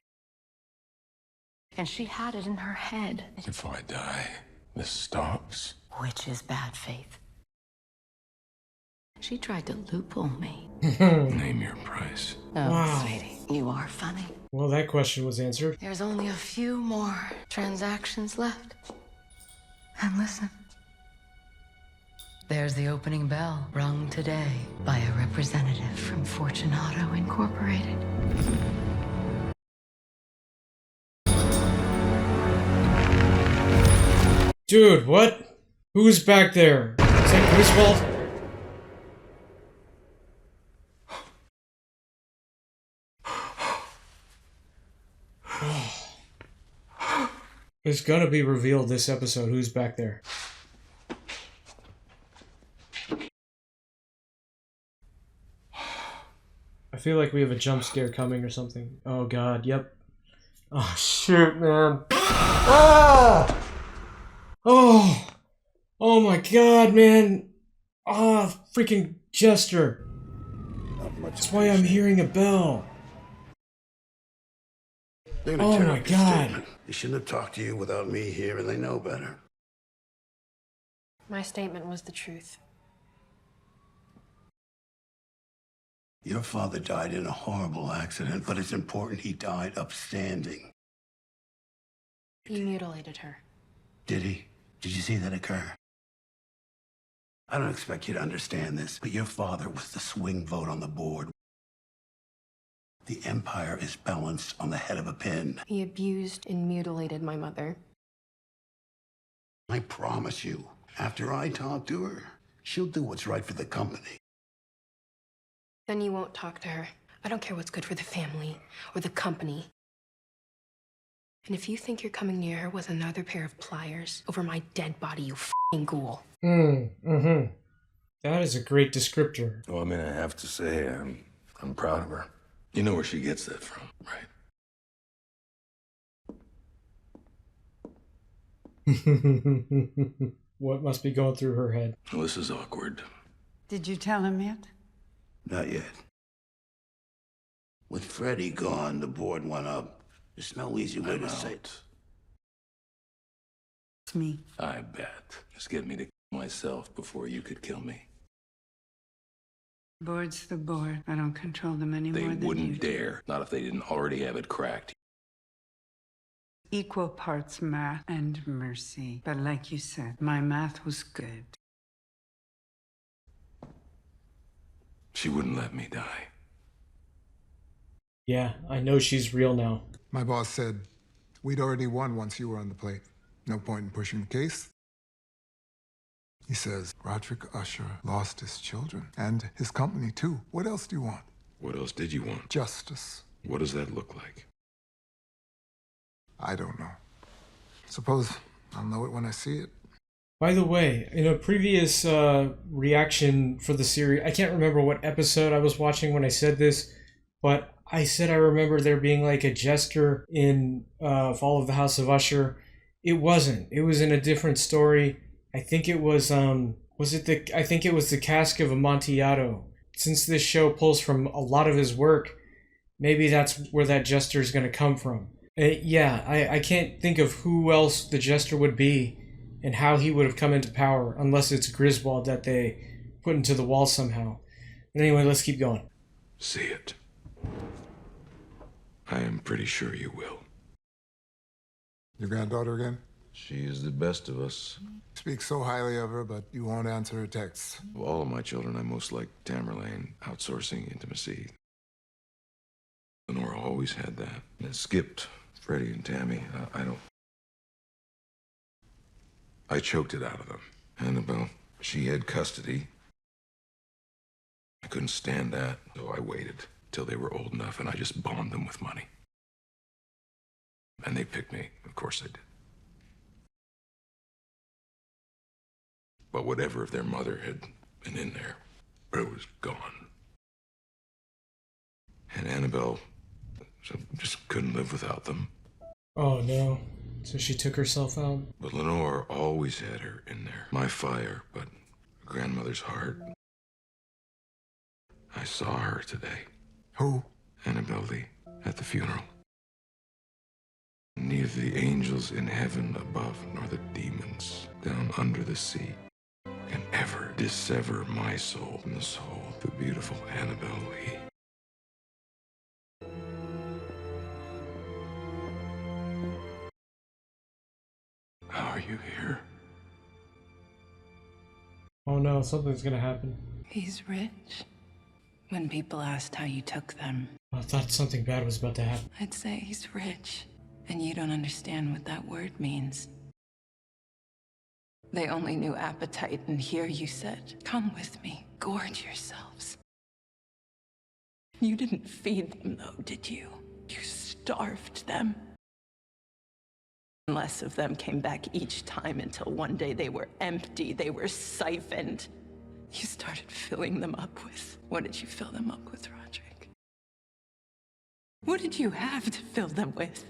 And she had it in her head. If I die, this stops. Which is bad faith. She tried to loophole me. Name your price. Oh, Wow. sweetie, you are funny. Well, that question was answered. There's only a few more transactions left. And listen. There's the opening bell, rung today by a representative from Fortunato Incorporated. Dude, what? Who's back there? Is that Griswold? It's gonna be revealed this episode who's back there. I feel like we have a jump scare coming or something. Oh god, yep. Oh shoot, man. Ah! Oh! Oh my god, man. Ah, freaking Jester. That's why I'm hearing a bell. They're gonna Oh tear my up your god. statement. They shouldn't have talked to you without me here, and they know better. My statement was the truth. Your father died in a horrible accident, but it's important he died upstanding. He mutilated her. Did he? Did you see that occur? I don't expect you to understand this, but your father was the swing vote on the board. The empire is balanced on the head of a pin. He abused and mutilated my mother. I promise you, after I talk to her, she'll do what's right for the company. Then you won't talk to her. I don't care what's good for the family or the company. And if you think you're coming near her with another pair of pliers over my dead body, you f***ing ghoul. Mm-hmm. That is a great descriptor. Well, I mean, I have to say, I'm proud of her. You know where she gets that from, right? What must be going through her head? Well, this is awkward. Did you tell him yet? Not yet. With Freddy gone, the board went up. There's no easy way I'm to say out. It's me. I bet. Just get me to kill myself before you could kill me. Board's the board. I don't control them any They more than you wouldn't do. dare. Not if they didn't already have it cracked. Equal parts math and mercy. But like you said, my math was good. She wouldn't let me die. Yeah, I know she's real now. My boss said we'd already won once you were on the plate. No point in pushing the case. He says Roderick Usher lost his children and his company too. What else do you want? What else did you want? Justice. What does that look like? I don't know. Suppose I'll know it when I see it. By the way, in a previous reaction for the series, I can't remember what episode I was watching when I said this, but I said I remember there being like a jester in Fall of the House of Usher. It wasn't. It was in a different story. I think it was I think it was the Cask of Amontillado. Since this show pulls from a lot of his work, maybe that's where that jester is going to come from. Yeah, I can't think of who else the jester would be and how he would have come into power, unless it's Griswold that they put into the wall somehow. But anyway, let's keep going. See it. I am pretty sure you will. Your granddaughter again? She is the best of us. Speak so highly of her, but you won't answer her texts. Of all of my children, I most like Tamerlane, outsourcing intimacy. Lenora always had that. And it skipped Freddie and Tammy. I choked it out of them. Annabelle, she had custody. I couldn't stand that, so I waited till they were old enough, and I just bombed them with money. And they picked me. Of course they did. But whatever if their mother had been in there, it was gone. And Annabelle just couldn't live without them. Oh no. So she took herself out? But Lenore always had her in there. My fire, but grandmother's heart. I saw her today. Who? Annabelle Lee, at the funeral. Neither the angels in heaven above nor the demons down under the sea can ever dissever my soul from the soul of the beautiful Annabelle Lee. How are you here? Oh no, something's gonna happen. He's rich. When people asked how you took them, I thought something bad was about to happen. I'd say he's rich, and you don't understand what that word means. They only knew appetite, and here you said, "Come with me, gorge yourselves." You didn't feed them, though, did you? You starved them. Less of them came back each time until one day they were empty, they were siphoned. You started filling them up with... What did you fill them up with, Roderick? What did you have to fill them with?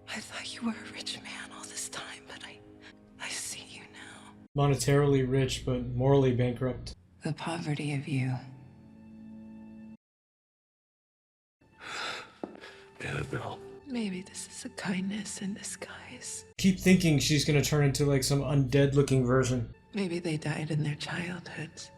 I thought you were a rich man all this time, but I see you now. Monetarily rich, but morally bankrupt. The poverty of you. Annabelle. Maybe this is a kindness in disguise. Keep thinking she's gonna turn into like some undead looking version. Maybe they died in their childhoods.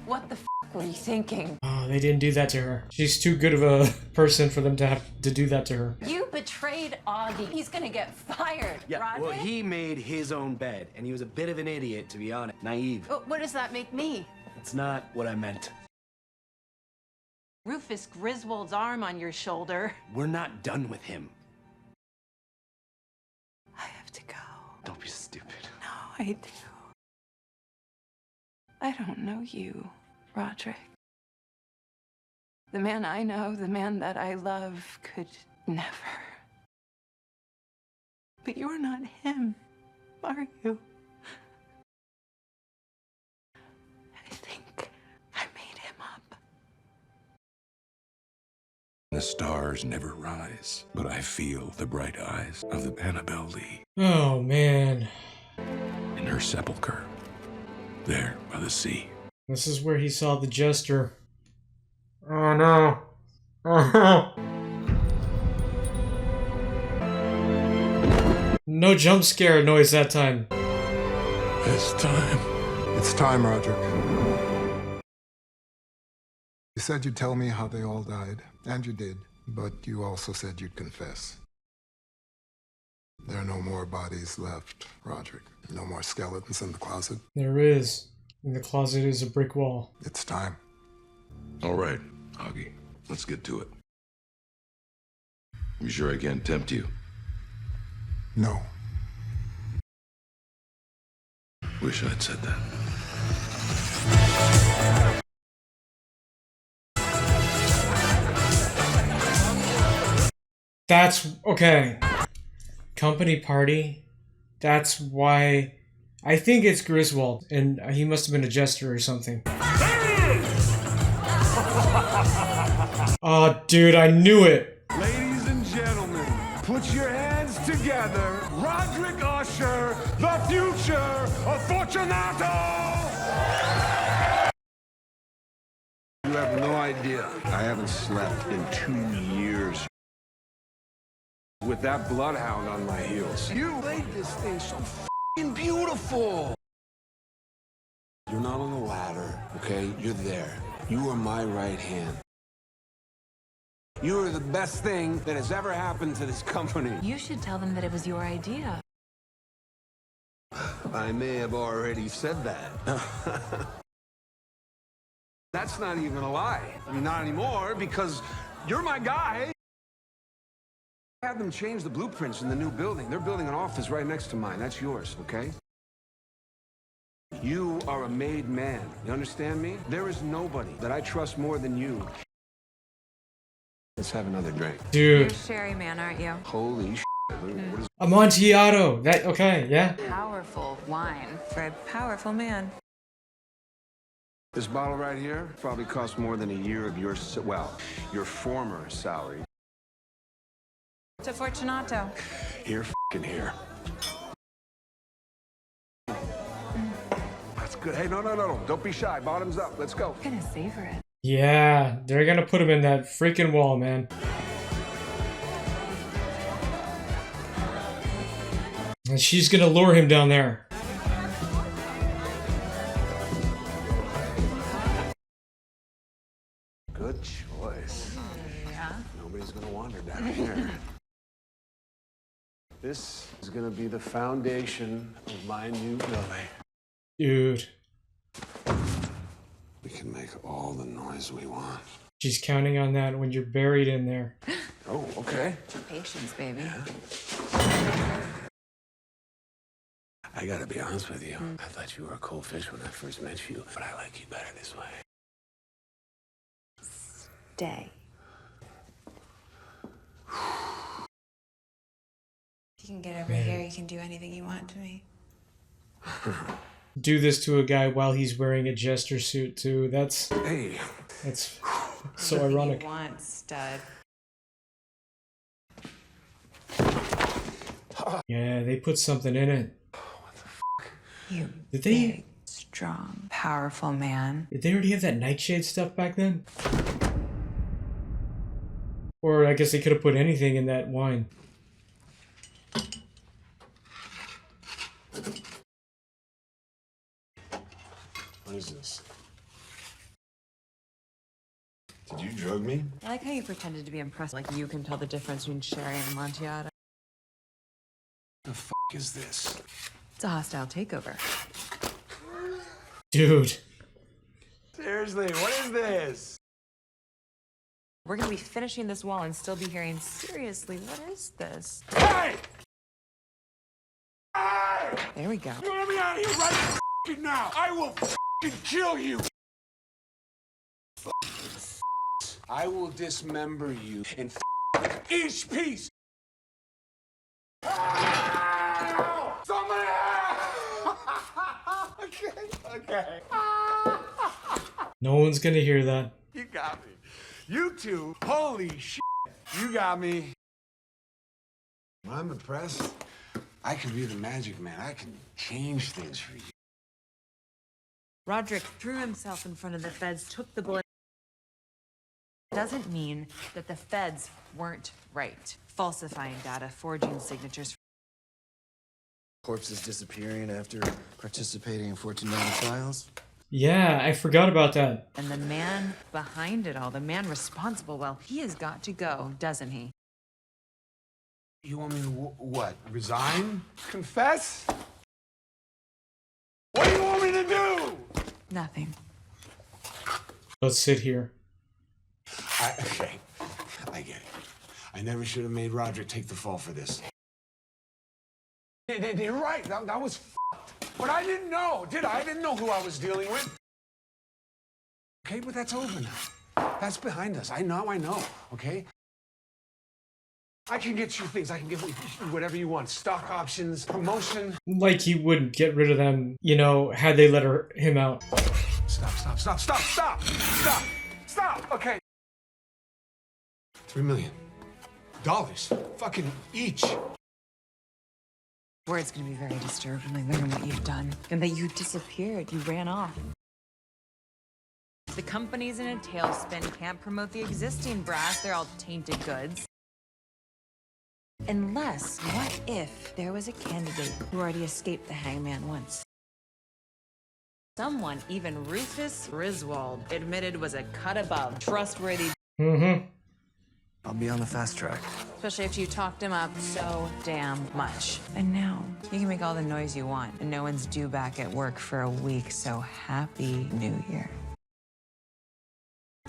What the f*** were you thinking? Oh, they didn't do that to her. She's too good of a person for them to have to do that to her. You betrayed Augie. He's gonna get fired, Yeah, Roderick. well, he made his own bed, and he was a bit of an idiot, to be honest. Naive. What does that make me? It's not what I meant. Rufus Griswold's arm on your shoulder. We're not done with him. I have to go. Don't be stupid. No, I do. I don't know you, Roderick. The man I know, the man that I love, could never. But you're not him, are you? I think I made him up. The stars never rise, but I feel the bright eyes of the Annabelle Lee Oh man. in her sepulcher, there by the sea. This is where he saw the jester. Oh no. No jump scare noise that time. It's time. It's time, Roderick. You said you'd tell me how they all died, and you did, but you also said you'd confess. There are no more bodies left, Roderick. No more skeletons in the closet. There is. In the closet is a brick wall. It's time. All right, Augie, let's get to it. You sure I can't tempt you? No. Wish I'd said that. That's okay. Company party. That's why I think it's Griswold, and he must have been a jester or something. Oh, dude, I knew it. Ladies and gentlemen, put your hands together. Roderick Usher, the future of Fortunato! You have no idea. I haven't slept in 2 years. With that bloodhound on my heels. You laid this thing so f***ing beautiful. You're not on the ladder, okay? You're there. You are my right hand. You are the best thing that has ever happened to this company. You should tell them that it was your idea. I may have already said that. That's not even a lie. I mean, not anymore, because you're my guy. I had them change the blueprints in the new building. They're building an office right next to mine. That's yours, okay? You are a made man. You understand me? There is nobody that I trust more than you. Let's have another drink. Dude. You're a sherry man, aren't you? Holy shit. What is Amontillado. That okay, yeah. Powerful wine for a powerful man. this bottle right here? Probably cost more than a year of your, your former salary. To Fortunato. Here, f***ing here. That's good. Hey, no. Don't be shy. Bottoms up. Let's go. I'm gonna savor it. Yeah, they're gonna put him in that freaking wall, man. And she's gonna lure him down there. Good choice. Yeah. Nobody's gonna wander down here. This is gonna be the foundation of my new building. Dude. We can make all the noise we want. She's counting on that when you're buried in there. Oh, okay. Patience, baby. Yeah. I gotta be honest with you. I thought you were a cold fish when I first met you, but I like you better this way. Stay. You can get over here. You can do anything you want to me. Do this to a guy while he's wearing a jester suit too. That's so ironic. You want, stud. Yeah, they put something in it. What the fuck? You Did they? big, strong, powerful man. Did they already have that nightshade stuff back then? Or I guess they could have put anything in that wine. What is this? Did you drug me? I like how you pretended to be impressed, like you can tell the difference between sherry and Amontillado. The f*** is this? It's a hostile takeover. Dude. Seriously, what is this? We're gonna be finishing this wall and still be hearing, seriously, what is this? Hey! There we go. You want me out of here right f***ing now? I will f***ing kill you! I will dismember you in Each piece! Somebody help! Okay. No one's gonna hear that. You got me. You two, holy shit. You got me. When I'm impressed, I can be the magic man. I can change things for you. Roderick threw himself in front of the feds, took the bullet. doesn't mean that the feds weren't right. Falsifying data, forging signatures. Corpses disappearing after participating in 14 trials. Yeah, I forgot about that. And the man behind it all, the man responsible, well, he has got to go, doesn't he? You want me to what? Resign? Confess? What do you want me to do? Nothing. Let's sit here. Okay, I get it. I never should have made Roderick take the fall for this. You're right, that was f***ed. But I didn't know, did I? I didn't know who I was dealing with. Okay, but that's over now. That's behind us. I know, okay? I can get you things. I can give you whatever you want. Stock options, promotion. Like he wouldn't get rid of them, you know, had they let him out. Stop, okay. $3 million. Fucking each. Word's gonna be very disturbed when they learn what you've done. And that you disappeared, you ran off. The company's in a tailspin, can't promote the existing brass, they're all tainted goods. Unless, what if there was a candidate who already escaped the hangman once? Someone even Rufus Griswold admitted was a cut above trustworthy. I'll be on the fast track. Especially if you talked him up so damn much. And now, you can make all the noise you want, and no one's due back at work for a week, so happy New Year.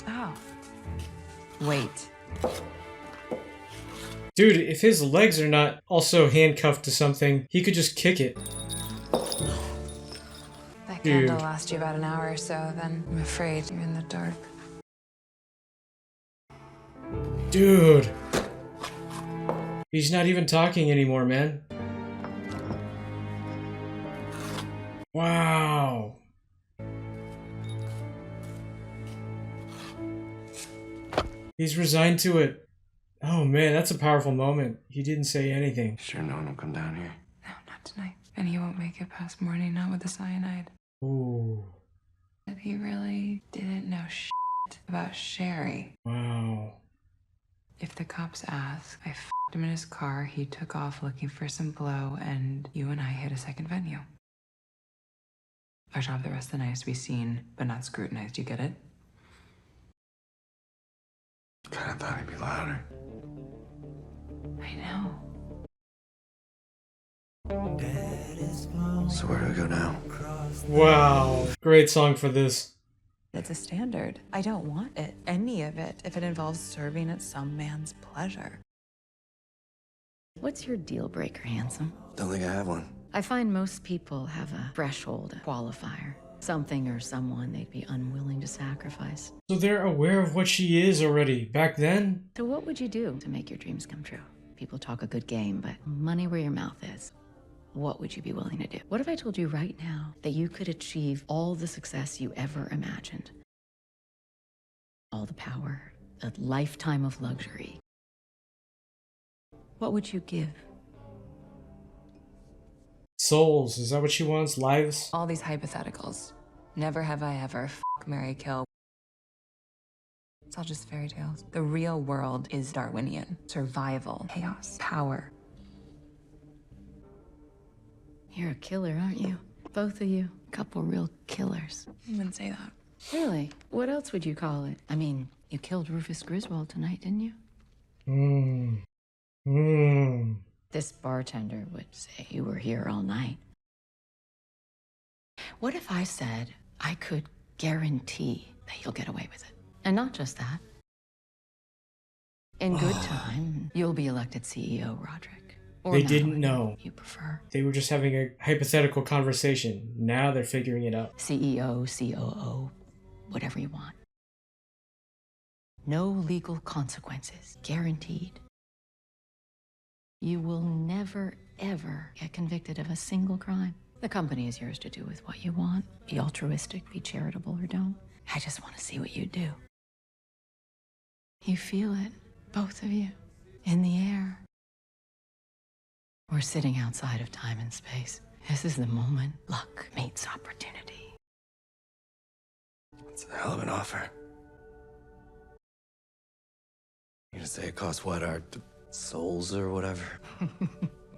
Oh. Wait. Dude, if his legs are not also handcuffed to something, he could just kick it. That candle lasts you about an hour or so, then I'm afraid you're in the dark. Dude. He's not even talking anymore, man. Wow. He's resigned to it. Oh man, that's a powerful moment. He didn't say anything. Sure no one will come down here. No, not tonight. And he won't make it past morning, not with the cyanide. Ooh. But he really didn't know shit about Sherry. Wow. If the cops ask, I f***ed him in his car, he took off looking for some blow, and you and I hit a second venue. Our job the rest of the night is to be seen, but not scrutinized, you get it? Kinda thought he'd be louder. I know. So where do we go now? Wow. Great song for this. It's a standard. I don't want it, any of it, if it involves serving at some man's pleasure. What's your deal breaker, handsome? Don't think I have one. I find most people have a threshold, a qualifier. Something or someone they'd be unwilling to sacrifice. So they're aware of what she is already. Back then? So what would you do to make your dreams come true? People talk a good game, but money where your mouth is. What would you be willing to do? What if I told you right now that you could achieve all the success you ever imagined? All the power, a lifetime of luxury. What would you give? Souls, is that what she wants? Lives? All these hypotheticals. Never have I ever, f***, marry, kill. It's all just fairy tales. The real world is Darwinian. Survival, chaos, power. You're a killer, aren't you? Both of you. A couple real killers. I wouldn't say that. Really? What else would you call it? I mean, you killed Rufus Griswold tonight, didn't you? This bartender would say you were here all night. What if I said I could guarantee that you'll get away with it? And not just that. In good time, you'll be elected CEO, Roderick. Or They didn't know. You prefer. They were just having a hypothetical conversation. Now they're figuring it out. CEO, COO, whatever you want. No legal consequences, guaranteed. You will never, ever get convicted of a single crime. The company is yours to do with what you want. Be altruistic, be charitable, or don't. I just want to see what you do. You feel it, both of you, in the air. We're sitting outside of time and space. This is the moment luck meets opportunity. It's a hell of an offer. gonna say it costs what, our souls or whatever?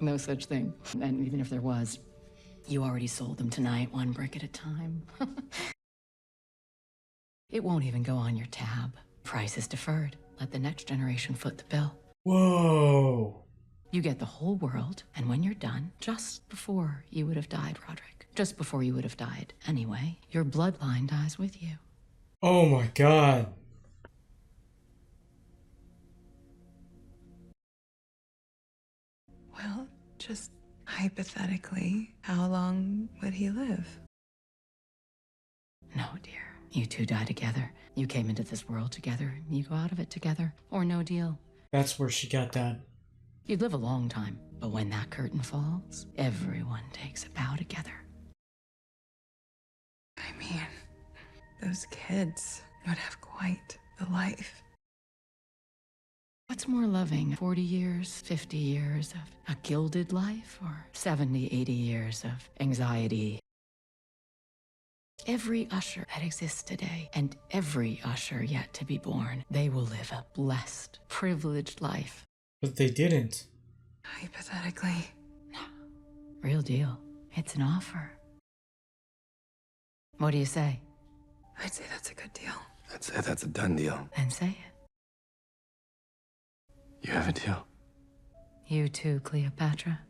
No such thing. And even if there was, you already sold them tonight, one brick at a time. It won't even go on your tab. Price is deferred. Let the next generation foot the bill. Whoa. You get the whole world, and when you're done, just before you would have died, Roderick, just before you would have died anyway, your bloodline dies with you. Oh my god. Well, just hypothetically, how long would he live? No, dear. You two die together. You came into this world together. You go out of it together. Or no deal. That's where she got that. You'd live a long time, but when that curtain falls, everyone takes a bow together. I mean, those kids would have quite the life. What's more loving, 40 years, 50 years of a gilded life, or 70, 80 years of anxiety? Every Usher that exists today, and every Usher yet to be born, they will live a blessed, privileged life. But they didn't. Hypothetically. Real deal. It's an offer. What do you say? I'd say that's a good deal. That's a done deal. Then say it. You have a deal? You too, Cleopatra.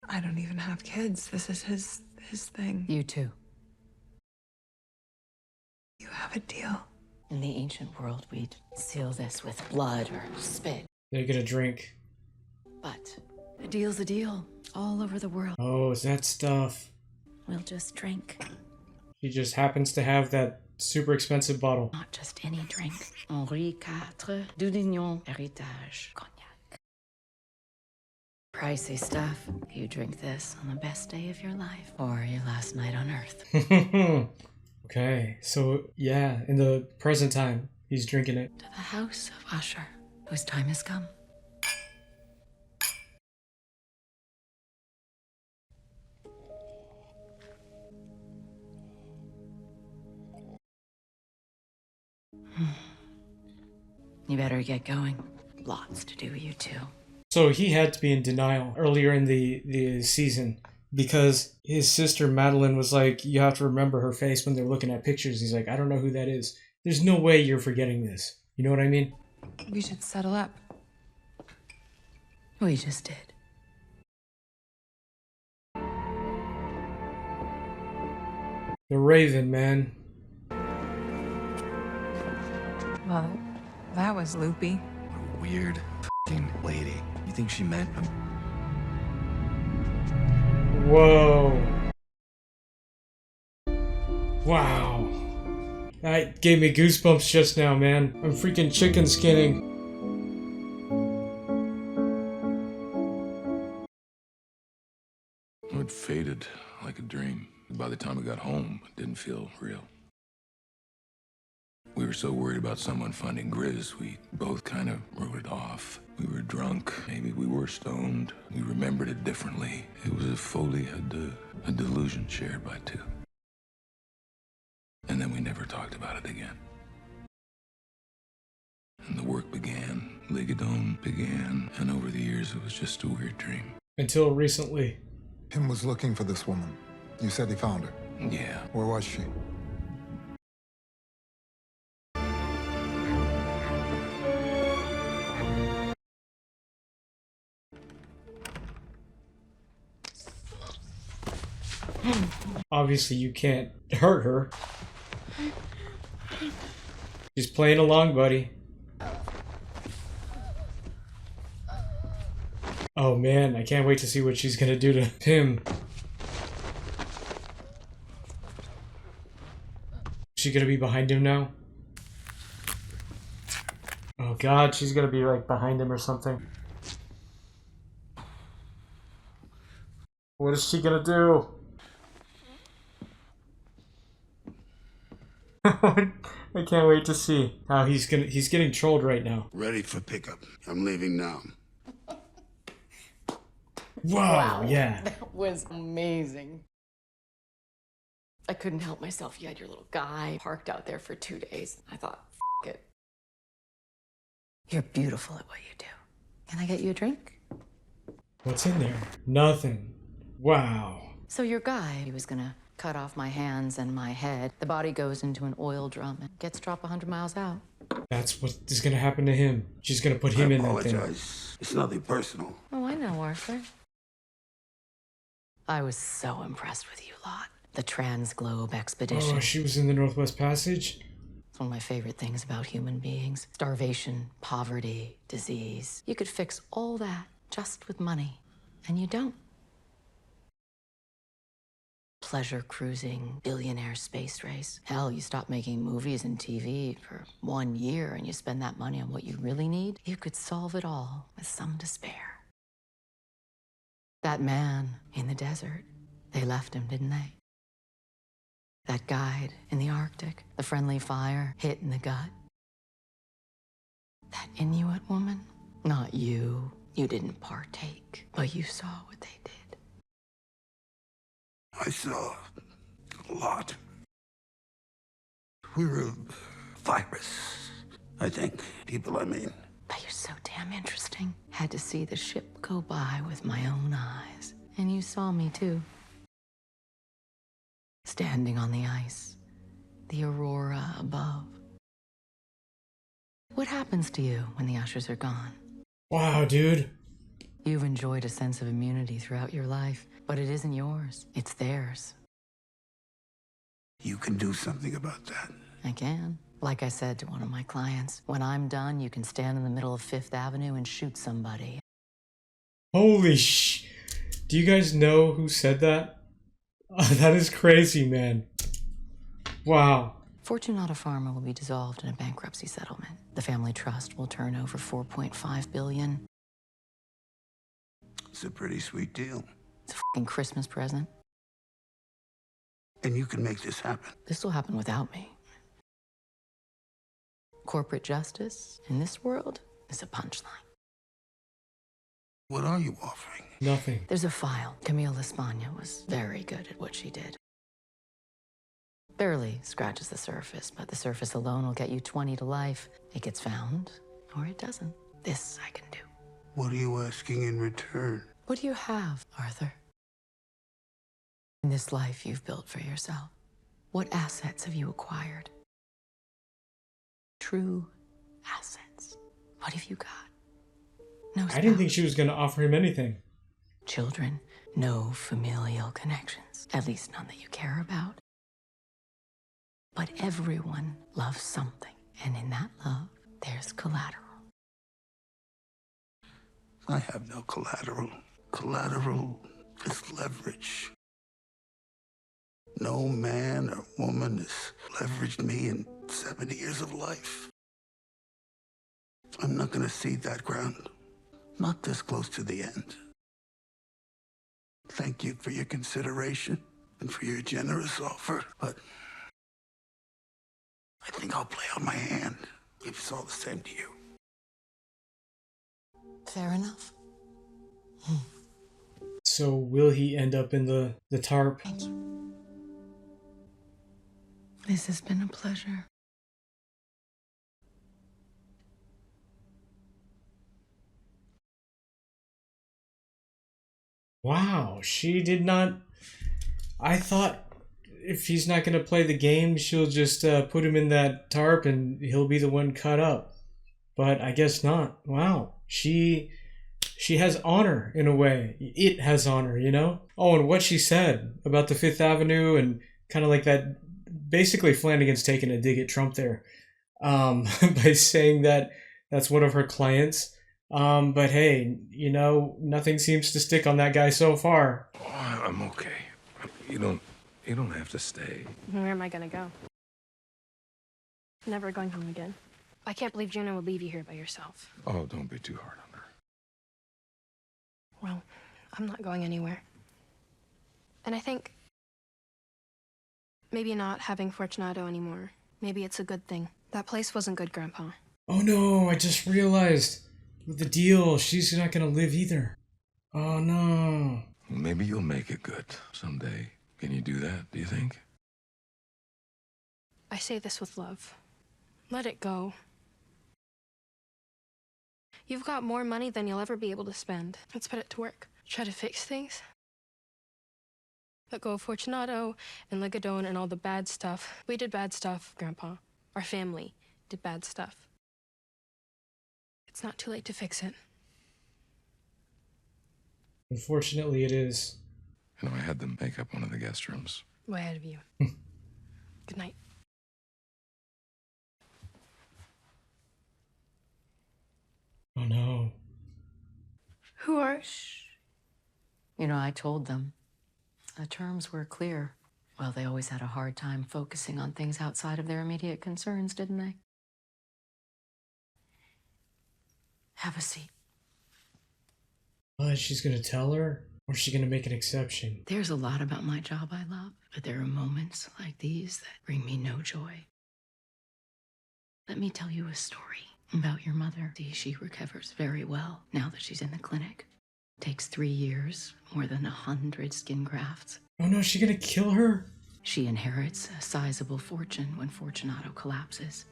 I don't even have kids. This is his thing. You too. You have a deal. In the ancient world, we'd seal this with blood or spit. They're gonna drink. But a deal's a deal all over the world. Oh, is that stuff? We'll just drink. She just happens to have that super expensive bottle. Not just any drink. Henri IV, Doudignon, Héritage, Cognac. Pricey stuff. You drink this on the best day of your life or your last night on Earth. Okay, so yeah, in the present time, he's drinking it. To the house of Usher, whose time has come. You better get going. Lots to do, you two. So he had to be in denial earlier in the season because his sister Madeline was like, you have to remember her face when they're looking at pictures. He's like, I don't know who that is. There's no way you're forgetting this. You know what I mean? We should settle up. We just did. The Raven, man. Well, that was loopy. Weird f***ing lady. You think she meant him? Whoa. Wow. That gave me goosebumps just now, man. I'm freaking chicken skinning. It faded like a dream. By the time we got home, it didn't feel real. We were so worried about someone finding Grizz, we both kind of wrote it off. We were drunk, maybe we were stoned. We remembered it differently. It was if Foley had a delusion shared by two. And then we never talked about it again. And the work began, Ligadone began, and over the years it was just a weird dream. Until recently. Tim was looking for this woman. You said he found her. Yeah. Where was she? Obviously, you can't hurt her. She's playing along, buddy. Oh man, I can't wait to see what she's gonna do to him. Is she gonna be behind him now? Oh god, she's gonna be like behind him or something. What is she gonna do? I can't wait to see how he's getting trolled right now. Ready for pickup. I'm leaving now. Wow, yeah. That was amazing. I couldn't help myself. You had your little guy parked out there for 2 days. I thought, F it. You're beautiful at what you do. Can I get you a drink? What's in there? Nothing. Wow. So your guy, he was gonna cut off my hands and my head. The body goes into an oil drum and gets dropped 100 miles out. That's what is gonna happen to him. She's gonna put him in that thing. I apologize. It's nothing personal. Oh, I know, Arthur. I was so impressed with you lot. The Trans-Globe expedition. Oh, she was in the Northwest Passage? It's one of my favorite things about human beings. Starvation, poverty, disease. You could fix all that just with money, and you don't. Pleasure cruising, billionaire space race. Hell, you stop making movies and TV for 1 year and you spend that money on what you really need. You could solve it all with some despair. That man in the desert, they left him, didn't they? That guide in the Arctic, the friendly fire hit in the gut. That Inuit woman, not you. You didn't partake, but you saw what they did. I saw a lot. We're a virus, I think. People, I mean. But you're so damn interesting. Had to see the ship go by with my own eyes. And you saw me too. Standing on the ice, the aurora above. What happens to you when the Ushers are gone? Wow, dude. You've enjoyed a sense of immunity throughout your life, but it isn't yours. It's theirs. You can do something about that. I can. Like I said to one of my clients, when I'm done, you can stand in the middle of Fifth Avenue and shoot somebody. Holy sh... Do you guys know who said that? That is crazy, man. Wow. Fortunato Pharma will be dissolved in a bankruptcy settlement. The family trust will turn over $4.5 billion. It's a pretty sweet deal. It's a fucking Christmas present. And you can make this happen. This will happen without me. Corporate justice in this world is a punchline. What are you offering? Nothing. There's a file. Camille Espana was very good at what she did. Barely scratches the surface, but the surface alone will get you 20 to life. It gets found, or it doesn't. This I can do. What are you asking in return? What do you have, Arthur? In this life you've built for yourself, what assets have you acquired? True assets. What have you got? No spouse. I didn't think she was going to offer him anything. Children, no familial connections. At least none that you care about. But everyone loves something, and in that love, there's collateral. I have no collateral. Collateral is leverage. No man or woman has leveraged me in 70 years of life. I'm not going to cede that ground. Not this close to the end. Thank you for your consideration and for your generous offer, but I think I'll play out my hand if it's all the same to you. Fair enough. So will he end up in the tarp? Thank you. This has been a pleasure. Wow, she did not... I thought if he's not going to play the game, she'll just put him in that tarp and he'll be the one cut up. But I guess not. Wow. She has honor in a way. It has honor, you know? Oh, and what she said about the Fifth Avenue and kind of like that... Basically, Flanagan's taking a dig at Trump there by saying that that's one of her clients. But hey, you know, nothing seems to stick on that guy so far. Oh, I'm okay. You don't have to stay. Where am I gonna go? Never going home again. I can't believe Juno would leave you here by yourself. Oh, don't be too hard on her. Well, I'm not going anywhere. And I think maybe not having Fortunato anymore. Maybe it's a good thing. That place wasn't good, Grandpa. Oh no, I just realized. With the deal, she's not gonna live either. Oh no. Maybe you'll make it good someday. Can you do that, do you think? I say this with love. Let it go. You've got more money than you'll ever be able to spend. Let's put it to work. Try to fix things. Let go of Fortunato and Ligadone and all the bad stuff. We did bad stuff, Grandpa. Our family did bad stuff. It's not too late to fix it. Unfortunately, it is. You know, I had them make up one of the guest rooms. Way ahead of you. Good night. Oh no. Who are... You know, I told them. The terms were clear. Well, they always had a hard time focusing on things outside of their immediate concerns, didn't they? Have a seat. She's gonna tell her? Or is she gonna make an exception? There's a lot about my job I love, but there are moments like these that bring me no joy. Let me tell you a story about your mother. See, she recovers very well now that she's in the clinic. Takes 3 years, more than 100 skin grafts. Oh no, is she gonna kill her? She inherits a sizable fortune when Fortunato collapses.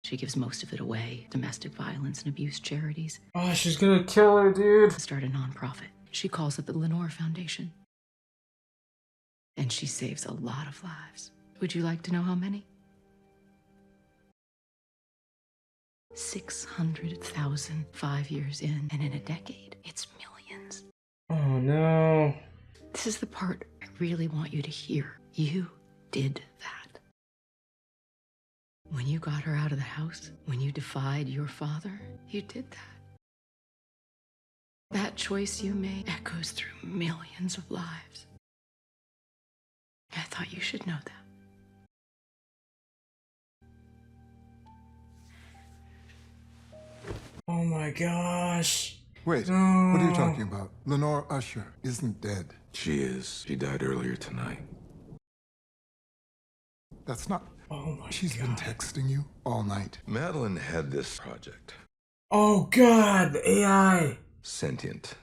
She gives most of it away, domestic violence and abuse charities. Oh, she's gonna kill her, dude. Start a nonprofit. She calls it the Lenore Foundation. And she saves a lot of lives. Would you like to know how many? 600,000 5 years in, and in a decade, it's millions. Oh no. This is the part I really want you to hear. You did that. When you got her out of the house, when you defied your father, you did that. That choice you made echoes through millions of lives. I thought you should know that. Oh my gosh. Wait, no. What are you talking about? Lenore Usher isn't dead. She is. She died earlier tonight. That's not... Oh my She's God. been texting you all night. Madeline had this project. Oh God, the AI. Sentient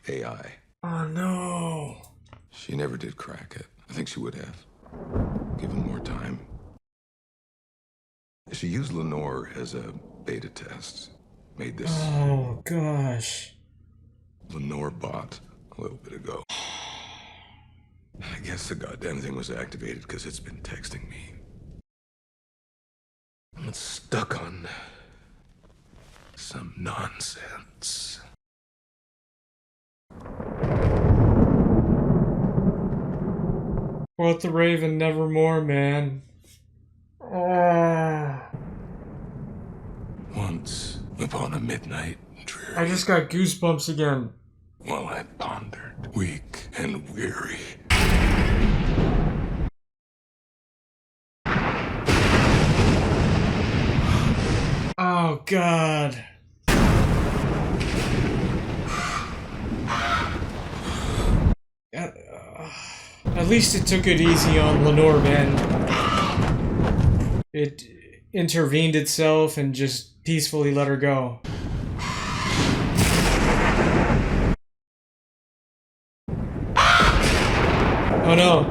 AI. Oh no. She never did crack it. I think she would have. Given more time. She used Lenore as a beta test. Made this Oh gosh. Lenore bot a little bit ago. I guess the goddamn thing was activated because it's been texting me. It's stuck on some nonsense. Quote the Raven, nevermore, man. Oh. Once upon a midnight dreary, I just got goosebumps again. while I pondered, weak and weary. Oh God. At least it took it easy on Lenore, man. It intervened itself and just peacefully let her go. Oh no.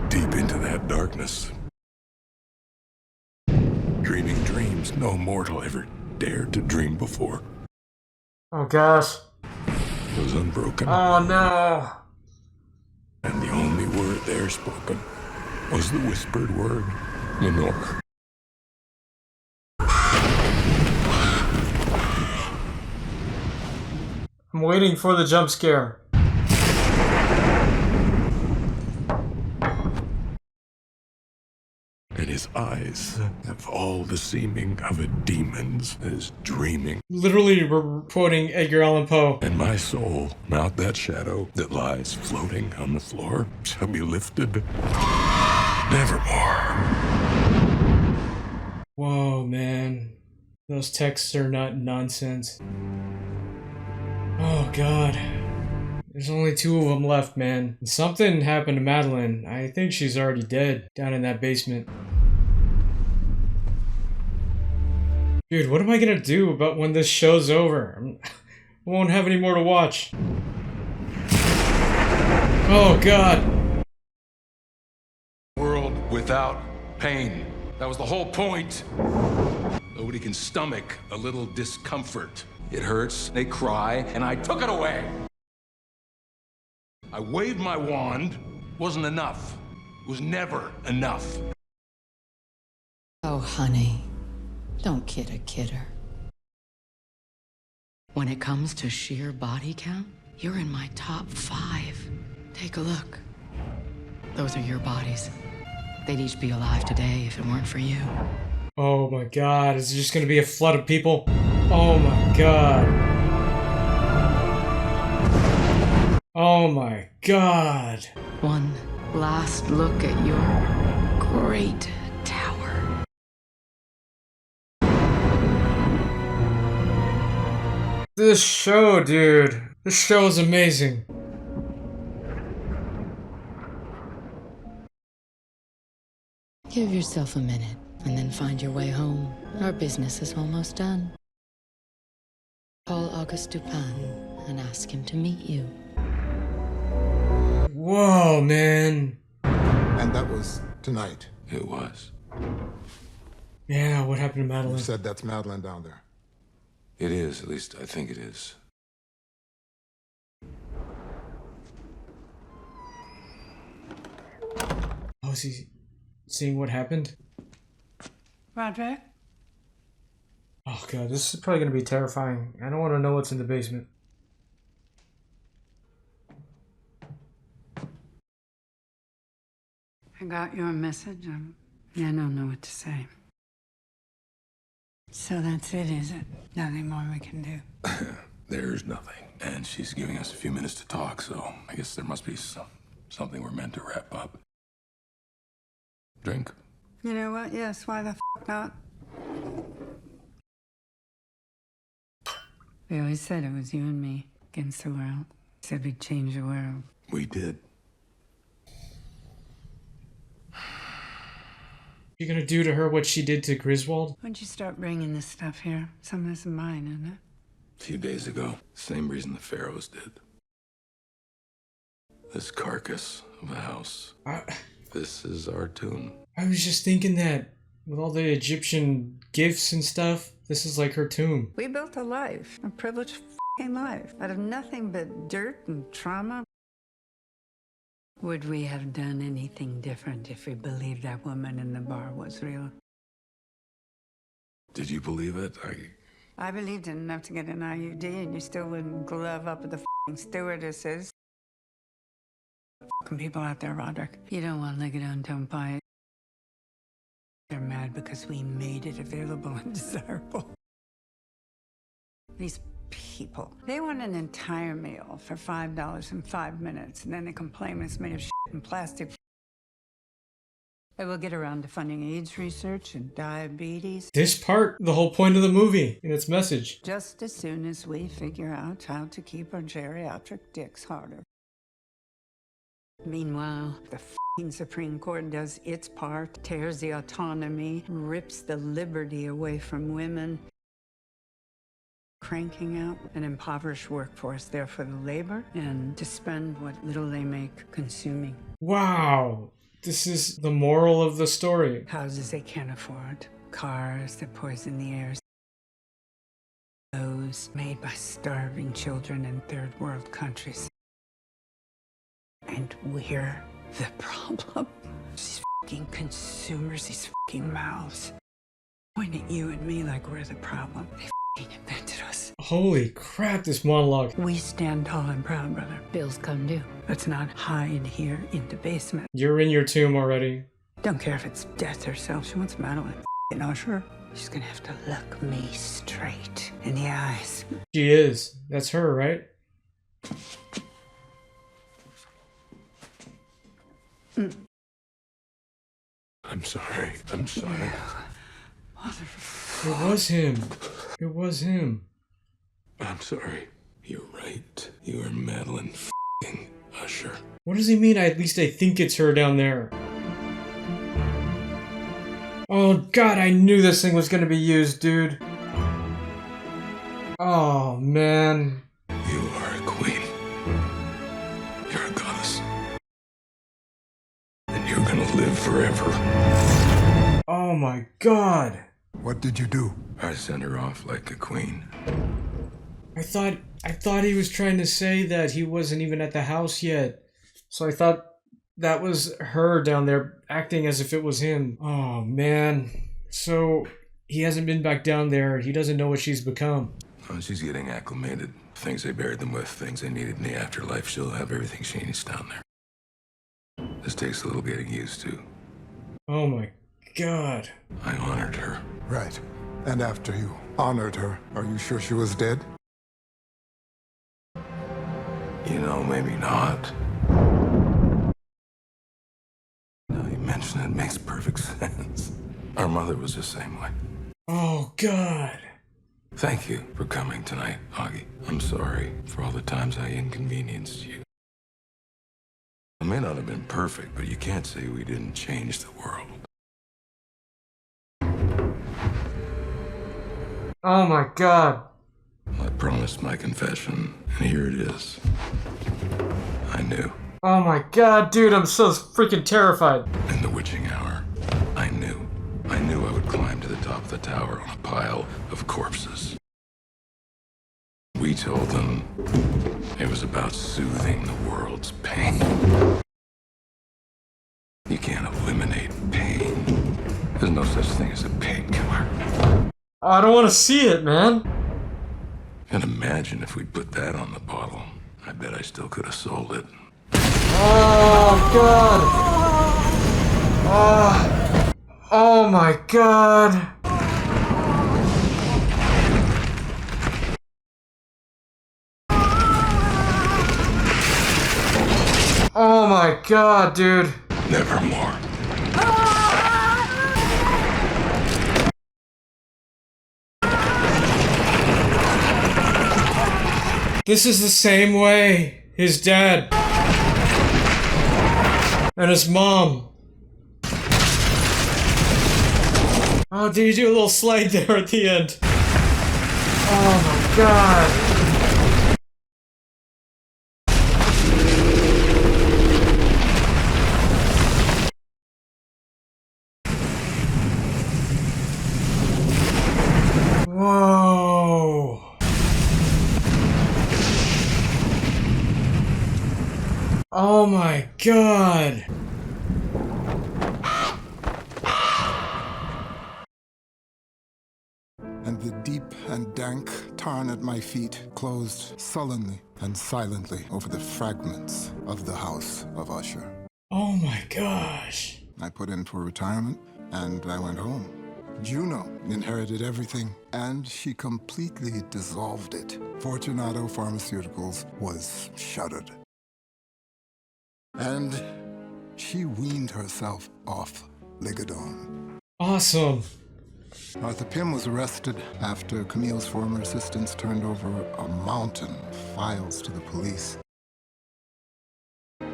Deep into that darkness. Dreaming dreams no mortal ever dared to dream before. Oh gosh. It was unbroken. Oh no. And the only word there spoken was the whispered word, Lenore. I'm waiting for the jump scare. And his eyes have all the seeming of a demon's as dreaming. Literally, we're quoting Edgar Allan Poe. And my soul, not that shadow that lies floating on the floor, shall be lifted nevermore. Whoa, man. Those texts are not nonsense. Oh, God. There's only 2 of them left, man. Something happened to Madeline. I think she's already dead down in that basement. Dude, what am I gonna do about when this show's over? I won't have any more to watch. Oh, God. World without pain. That was the whole point. Nobody can stomach a little discomfort. It hurts, they cry, and I took it away. I waved my wand. Wasn't enough. It was never enough. Oh, honey, don't kid a kidder. When it comes to sheer body count, you're in my top 5. Take a look. Those are your bodies. They'd each be alive today if it weren't for you. Oh my god, is it just gonna be a flood of people? Oh my god. Oh my god. One last look at your great tower. This show, dude. This show is amazing. Give yourself a minute and then find your way home. Our business is almost done. Call Auguste Dupin and ask him to meet you. Whoa, man. And that was tonight. It was. Yeah, what happened to Madeline? You said that's Madeline down there. It is, at least I think it is. Oh, is he seeing what happened? Roderick? Oh god, this is probably gonna be terrifying. I don't want to know what's in the basement. I got your message. I don't know what to say. So that's it, is it? Nothing more we can do. There's nothing. And she's giving us a few minutes to talk, so I guess there must be something we're meant to wrap up. Drink? You know what? Yes, why the f not? We always said it was you and me against the world. Said we'd change the world. We did. You're gonna do to her what she did to Griswold? When'd you start bringing this stuff here? Some of this is mine, isn't it? A few days ago. Same reason the pharaohs did. This carcass of a house. This is our tomb. I was just thinking that with all the Egyptian gifts and stuff, this is like her tomb. We built a life, a privileged f***ing life, out of nothing but dirt and trauma. Would we have done anything different if we believed that woman in the bar was real? Did you believe it? I believed it enough to get an IUD, and you still wouldn't glove up with the f***ing stewardesses. F***ing people out there, Roderick. You don't want to lick it on, don't buy it. They're mad because we made it available and desirable. These people, they want an entire meal for $5 in 5 minutes, and then they complain it's made of shit and plastic. I will get around to funding AIDS research and diabetes. This part, the whole point of the movie and its message. Just as soon as we figure out how to keep our geriatric dicks harder. Meanwhile, the f***ing Supreme Court does its part, tears the autonomy, rips the liberty away from women, cranking out an impoverished workforce there for the labor and to spend what little they make consuming. Wow. This is the moral of the story. Houses they can't afford, cars that poison the air, those made by starving children in third world countries. And we're the problem. These f***ing consumers, these f***ing mouths, point at you and me like we're the problem. They f***ing invented us. Holy crap, this monologue. We stand tall and proud, brother. Bills come due. Let's not hide here in the basement. You're in your tomb already. Don't care if it's death herself. She wants Madeline. You know, sure. She's gonna have to look me straight in the eyes. She is. That's her, right? I'm sorry. I'm sorry. It was him. It was him. I'm sorry. You're right. You are Madeline f***ing Usher. What does he mean? At least I think it's her down there. Oh god, I knew this thing was gonna be used, dude. Oh man. You are a queen. You're a goddess. And you're gonna live forever. Oh my god. What did you do? I sent her off like a queen. I thought he was trying to say that he wasn't even at the house yet. So I thought that was her down there acting as if it was him. Oh man. So he hasn't been back down there. He doesn't know what she's become. Oh, she's getting acclimated. Things they buried them with, things they needed in the afterlife. She'll have everything she needs down there. This takes a little getting used to. Oh my god. I honored her. Right. And after you honored her, are you sure she was dead? You know, maybe not. Now you mention it, it makes perfect sense. Our mother was the same way. Oh god. Thank you for coming tonight, Augie. I'm sorry for all the times I inconvenienced you. I may not have been perfect, but you can't say we didn't change the world. Oh my god. I promised my confession, and here it is. I knew. Oh my god, dude, I'm so freaking terrified. In the witching hour, I knew I would climb to the top of the tower on a pile of corpses. We told them it was about soothing the world's pain. You can't eliminate pain. There's no such thing as a painkiller. I don't want to see it, man. And imagine if we put that on the bottle. I bet I still could have sold it. Oh god. Oh my god. Oh my god, dude. Nevermore. This is the same way his dad and his mom. Oh, did you do a little slide there at the end? Oh my god. Whoa. Oh my god. And the deep and dank tarn at my feet closed sullenly and silently over the fragments of the house of Usher. Oh my gosh. I put in for retirement and I went home. Juno inherited everything and she completely dissolved it. Fortunato Pharmaceuticals was shuttered. And she weaned herself off Ligadon. Awesome. Arthur Pym was arrested after Camille's former assistants turned over a mountain of files to the police. He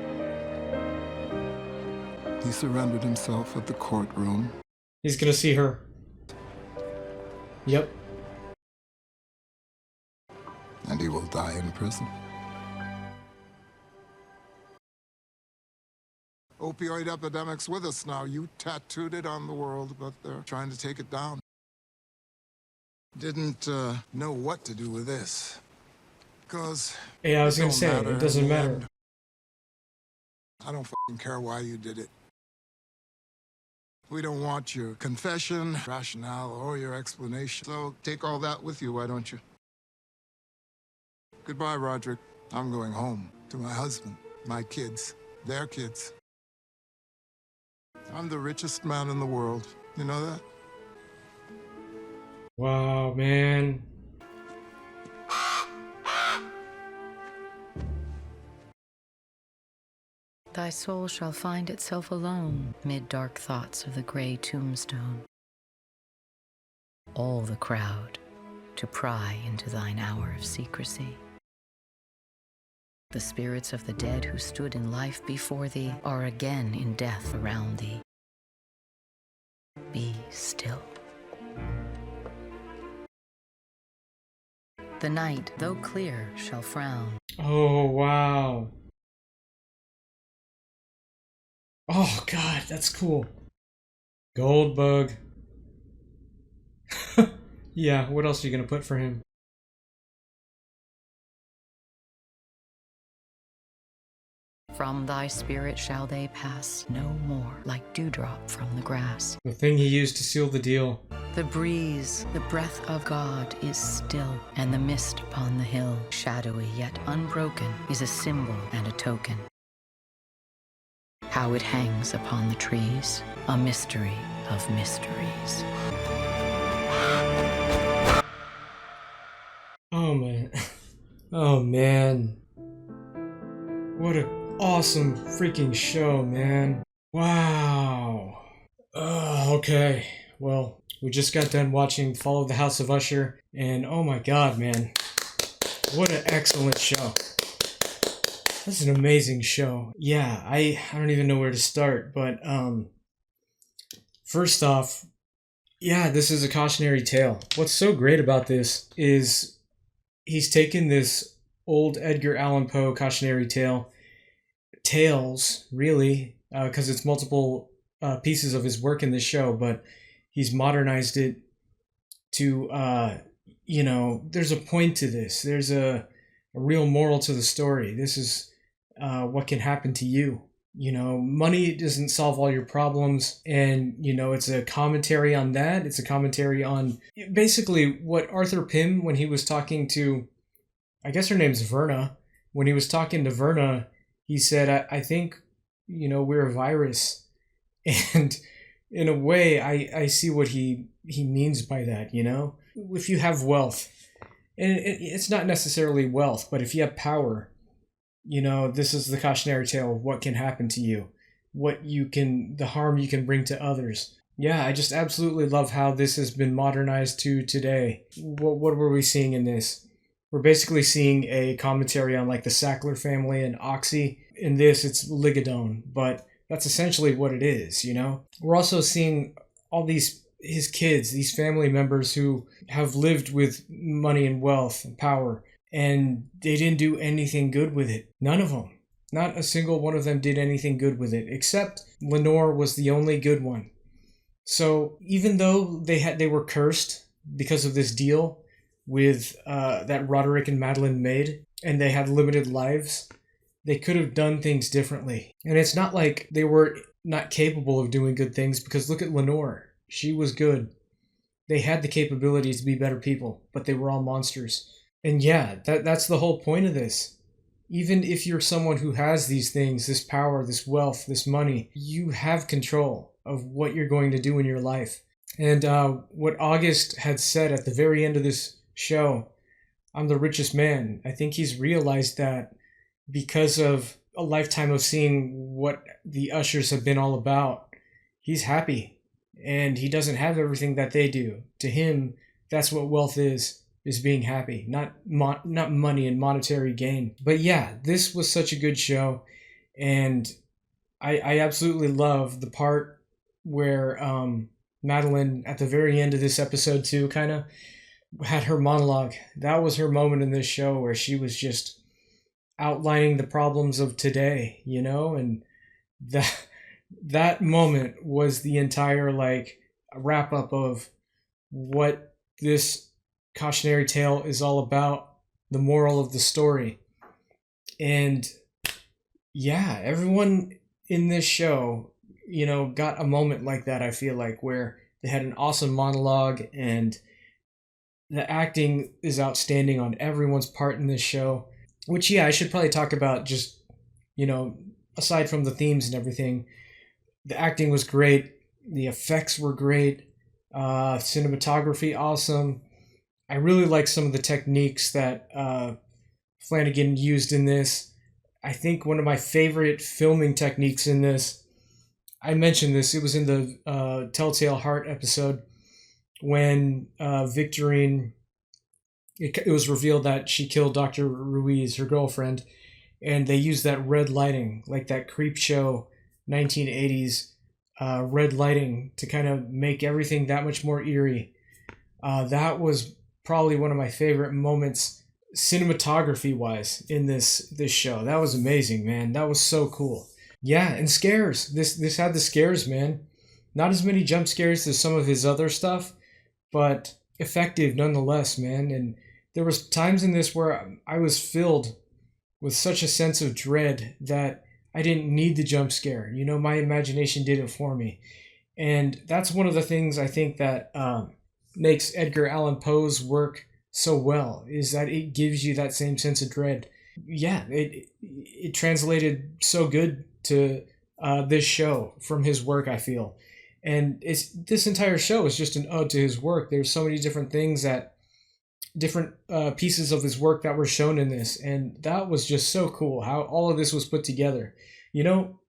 surrendered himself at the courtroom. He's gonna see her. Yep. And he will die in prison. Opioid epidemic's with us now. You tattooed it on the world, but they're trying to take it down. Didn't know what to do with this. Because yeah, I was gonna say, it doesn't matter. I don't fucking care why you did it. We don't want your confession, rationale, or your explanation. So take all that with you, why don't you? Goodbye, Roderick. I'm going home to my husband, my kids, their kids. I'm the richest man in the world. You know that? Wow, man. Thy soul shall find itself alone mid dark thoughts of the gray tombstone. All the crowd to pry into thine hour of secrecy. The spirits of the dead who stood in life before thee are again in death around thee. Be still. The night, though clear, shall frown. Oh, wow. Oh, God, that's cool. Goldbug. Yeah, what else are you gonna put for him? From thy spirit shall they pass no more, like dewdrop from the grass. The thing he used to seal the deal. The breeze, the breath of God is still, and the mist upon the hill, shadowy yet unbroken, is a symbol and a token. How it hangs upon the trees, a mystery of mysteries. Oh man. Oh man. What a awesome freaking show, man. Wow. Okay. Well, we just got done watching Fall of the House of Usher, and oh my god, man. What an excellent show. That's an amazing show. Yeah, I don't even know where to start, but first off, yeah, this is a cautionary tale. What's so great about this is he's taken this old Edgar Allan Poe cautionary tales, really, because it's multiple pieces of his work in this show, but he's modernized it to, there's a point to this. There's a real moral to the story. This is what can happen to you. Money doesn't solve all your problems, and, it's a commentary on that. It's a commentary on basically what Arthur Pym, when he was talking to, I guess her name's Verna, when he was talking to Verna, he said, I think, we're a virus. And in a way, I see what he means by that, If you have wealth, and it's not necessarily wealth, but if you have power, this is the cautionary tale of what can happen to you, the harm you can bring to others. Yeah, I just absolutely love how this has been modernized to today. What were we seeing in this? We're basically seeing a commentary on like the Sackler family and Oxy. In this, it's Ligadone, but that's essentially what it is, We're also seeing all his kids, these family members who have lived with money and wealth and power, and they didn't do anything good with it. None of them. Not a single one of them did anything good with it, except Lenore was the only good one. So even though they were cursed because of this deal with that Roderick and Madeline made, and they had limited lives, they could have done things differently. And it's not like they were not capable of doing good things, because look at Lenore. She was good. They had the capabilities to be better people, but they were all monsters. And yeah, that's the whole point of this. Even if you're someone who has these things, this power, this wealth, this money, you have control of what you're going to do in your life. And what August had said at the very end of this show, I'm the richest man, I think he's realized that because of a lifetime of seeing what the Ushers have been all about, he's happy. And he doesn't have everything that they do. To him, that's what wealth is being happy, not money and monetary gain. But yeah, this was such a good show, and I absolutely love the part where Madeline, at the very end of this episode too, kind of had her monologue. That was her moment in this show where she was just outlining the problems of today, and that moment was the entire wrap up of what this cautionary tale is all about, the moral of the story. And yeah, everyone in this show, got a moment like that, I feel like, where they had an awesome monologue, and the acting is outstanding on everyone's part in this show. Which, yeah, I should probably talk about just, aside from the themes and everything, the acting was great, the effects were great, cinematography awesome. I really like some of the techniques that Flanagan used in this. I think one of my favorite filming techniques in this, I mentioned this, it was in the Telltale Heart episode, when Victorine, it was revealed that she killed Dr. Ruiz, her girlfriend, and they used that red lighting, like that creep show 1980s red lighting, to kind of make everything that much more eerie. That was probably one of my favorite moments cinematography wise in this show. That was amazing, man. That was so cool. Yeah, and scares. This had the scares, man. Not as many jump scares as some of his other stuff, but effective nonetheless, man. And there was times in this where I was filled with such a sense of dread that I didn't need the jump scare. You know, my imagination did it for me. And that's one of the things I think that makes Edgar Allan Poe's work so well, is that it gives you that same sense of dread. Yeah, it translated so good to this show from his work, I feel. And this entire show is just an ode to his work. There's so many different things different pieces of his work that were shown in this, and that was just so cool how all of this was put together. You know,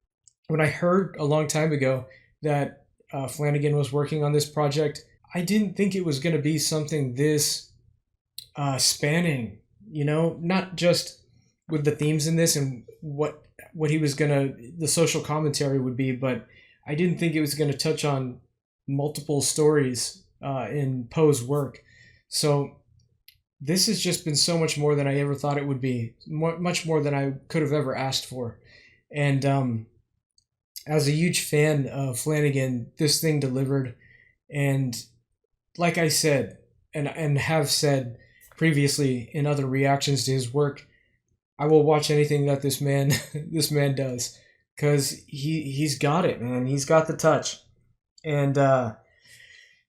when I heard a long time ago that Flanagan was working on this project, I didn't think it was going to be something this spanning, you know, not just with the themes in this and what he was the social commentary would be, but I didn't think it was going to touch on multiple stories in Poe's work. So this has just been so much more than I ever thought it would be, much more than I could have ever asked for. And as a huge fan of Flanagan, this thing delivered. And like I said, and have said previously in other reactions to his work, I will watch anything that this man does, because he's got it, man. He's got the touch. And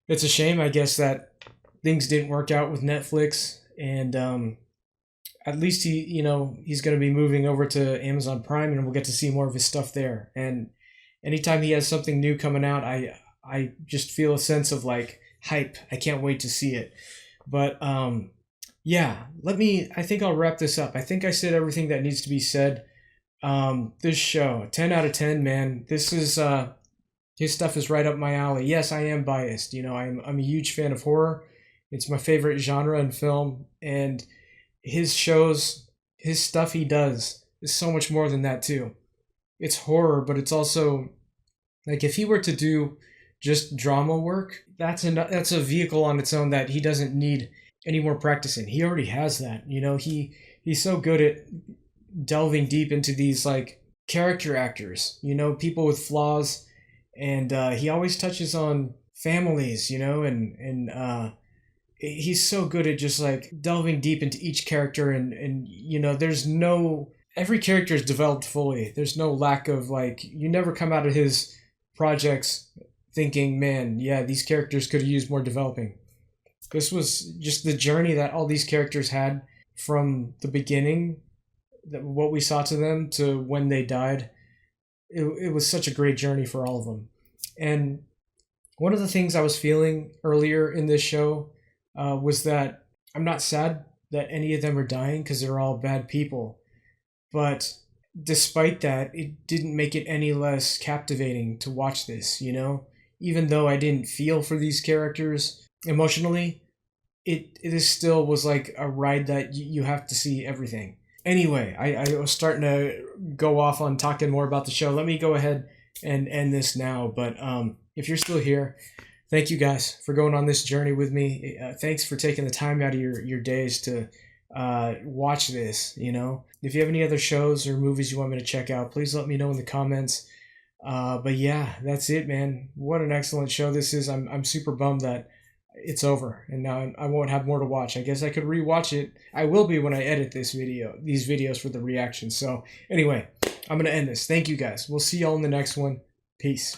it's a shame, I guess, that things didn't work out with Netflix. And at least he's going to be moving over to Amazon Prime, and we'll get to see more of his stuff there. And anytime he has something new coming out, I just feel a sense of like hype. I can't wait to see it. But yeah, I think I'll wrap this up. I think I said everything that needs to be said. This show, 10 out of 10, man. This is his stuff is right up my alley. Yes, I am biased. You know, I'm a huge fan of horror. It's my favorite genre in film, and his shows, his stuff he does is so much more than that too. It's horror, but it's also like, if he were to do just drama work, that's a vehicle on its own that he doesn't need any more practice in. He already has that. You know, he's so good at delving deep into these like character actors, you know, people with flaws, and he always touches on families, you know, and he's so good at just like delving deep into each character, and you know, every character is developed fully. There's no lack of, like, you never come out of his projects thinking, man, yeah, these characters could have used more developing. This was just the journey that all these characters had from the beginning, what we saw to them, to when they died. It was such a great journey for all of them. And one of the things I was feeling earlier in this show was that I'm not sad that any of them are dying, because they're all bad people. But despite that, it didn't make it any less captivating to watch this, you know? Even though I didn't feel for these characters emotionally, it still was like a ride that you have to see everything. Anyway, I was starting to go off on talking more about the show. Let me go ahead and end this now. But if you're still here, thank you guys for going on this journey with me. Thanks for taking the time out of your days to watch this, you know? If you have any other shows or movies you want me to check out, please let me know in the comments. But yeah, that's it, man. What an excellent show this is. I'm super bummed that it's over and now I won't have more to watch. I guess I could rewatch it. I will be when I edit these videos for the reaction. So anyway, I'm going to end this. Thank you guys. We'll see y'all in the next one. Peace.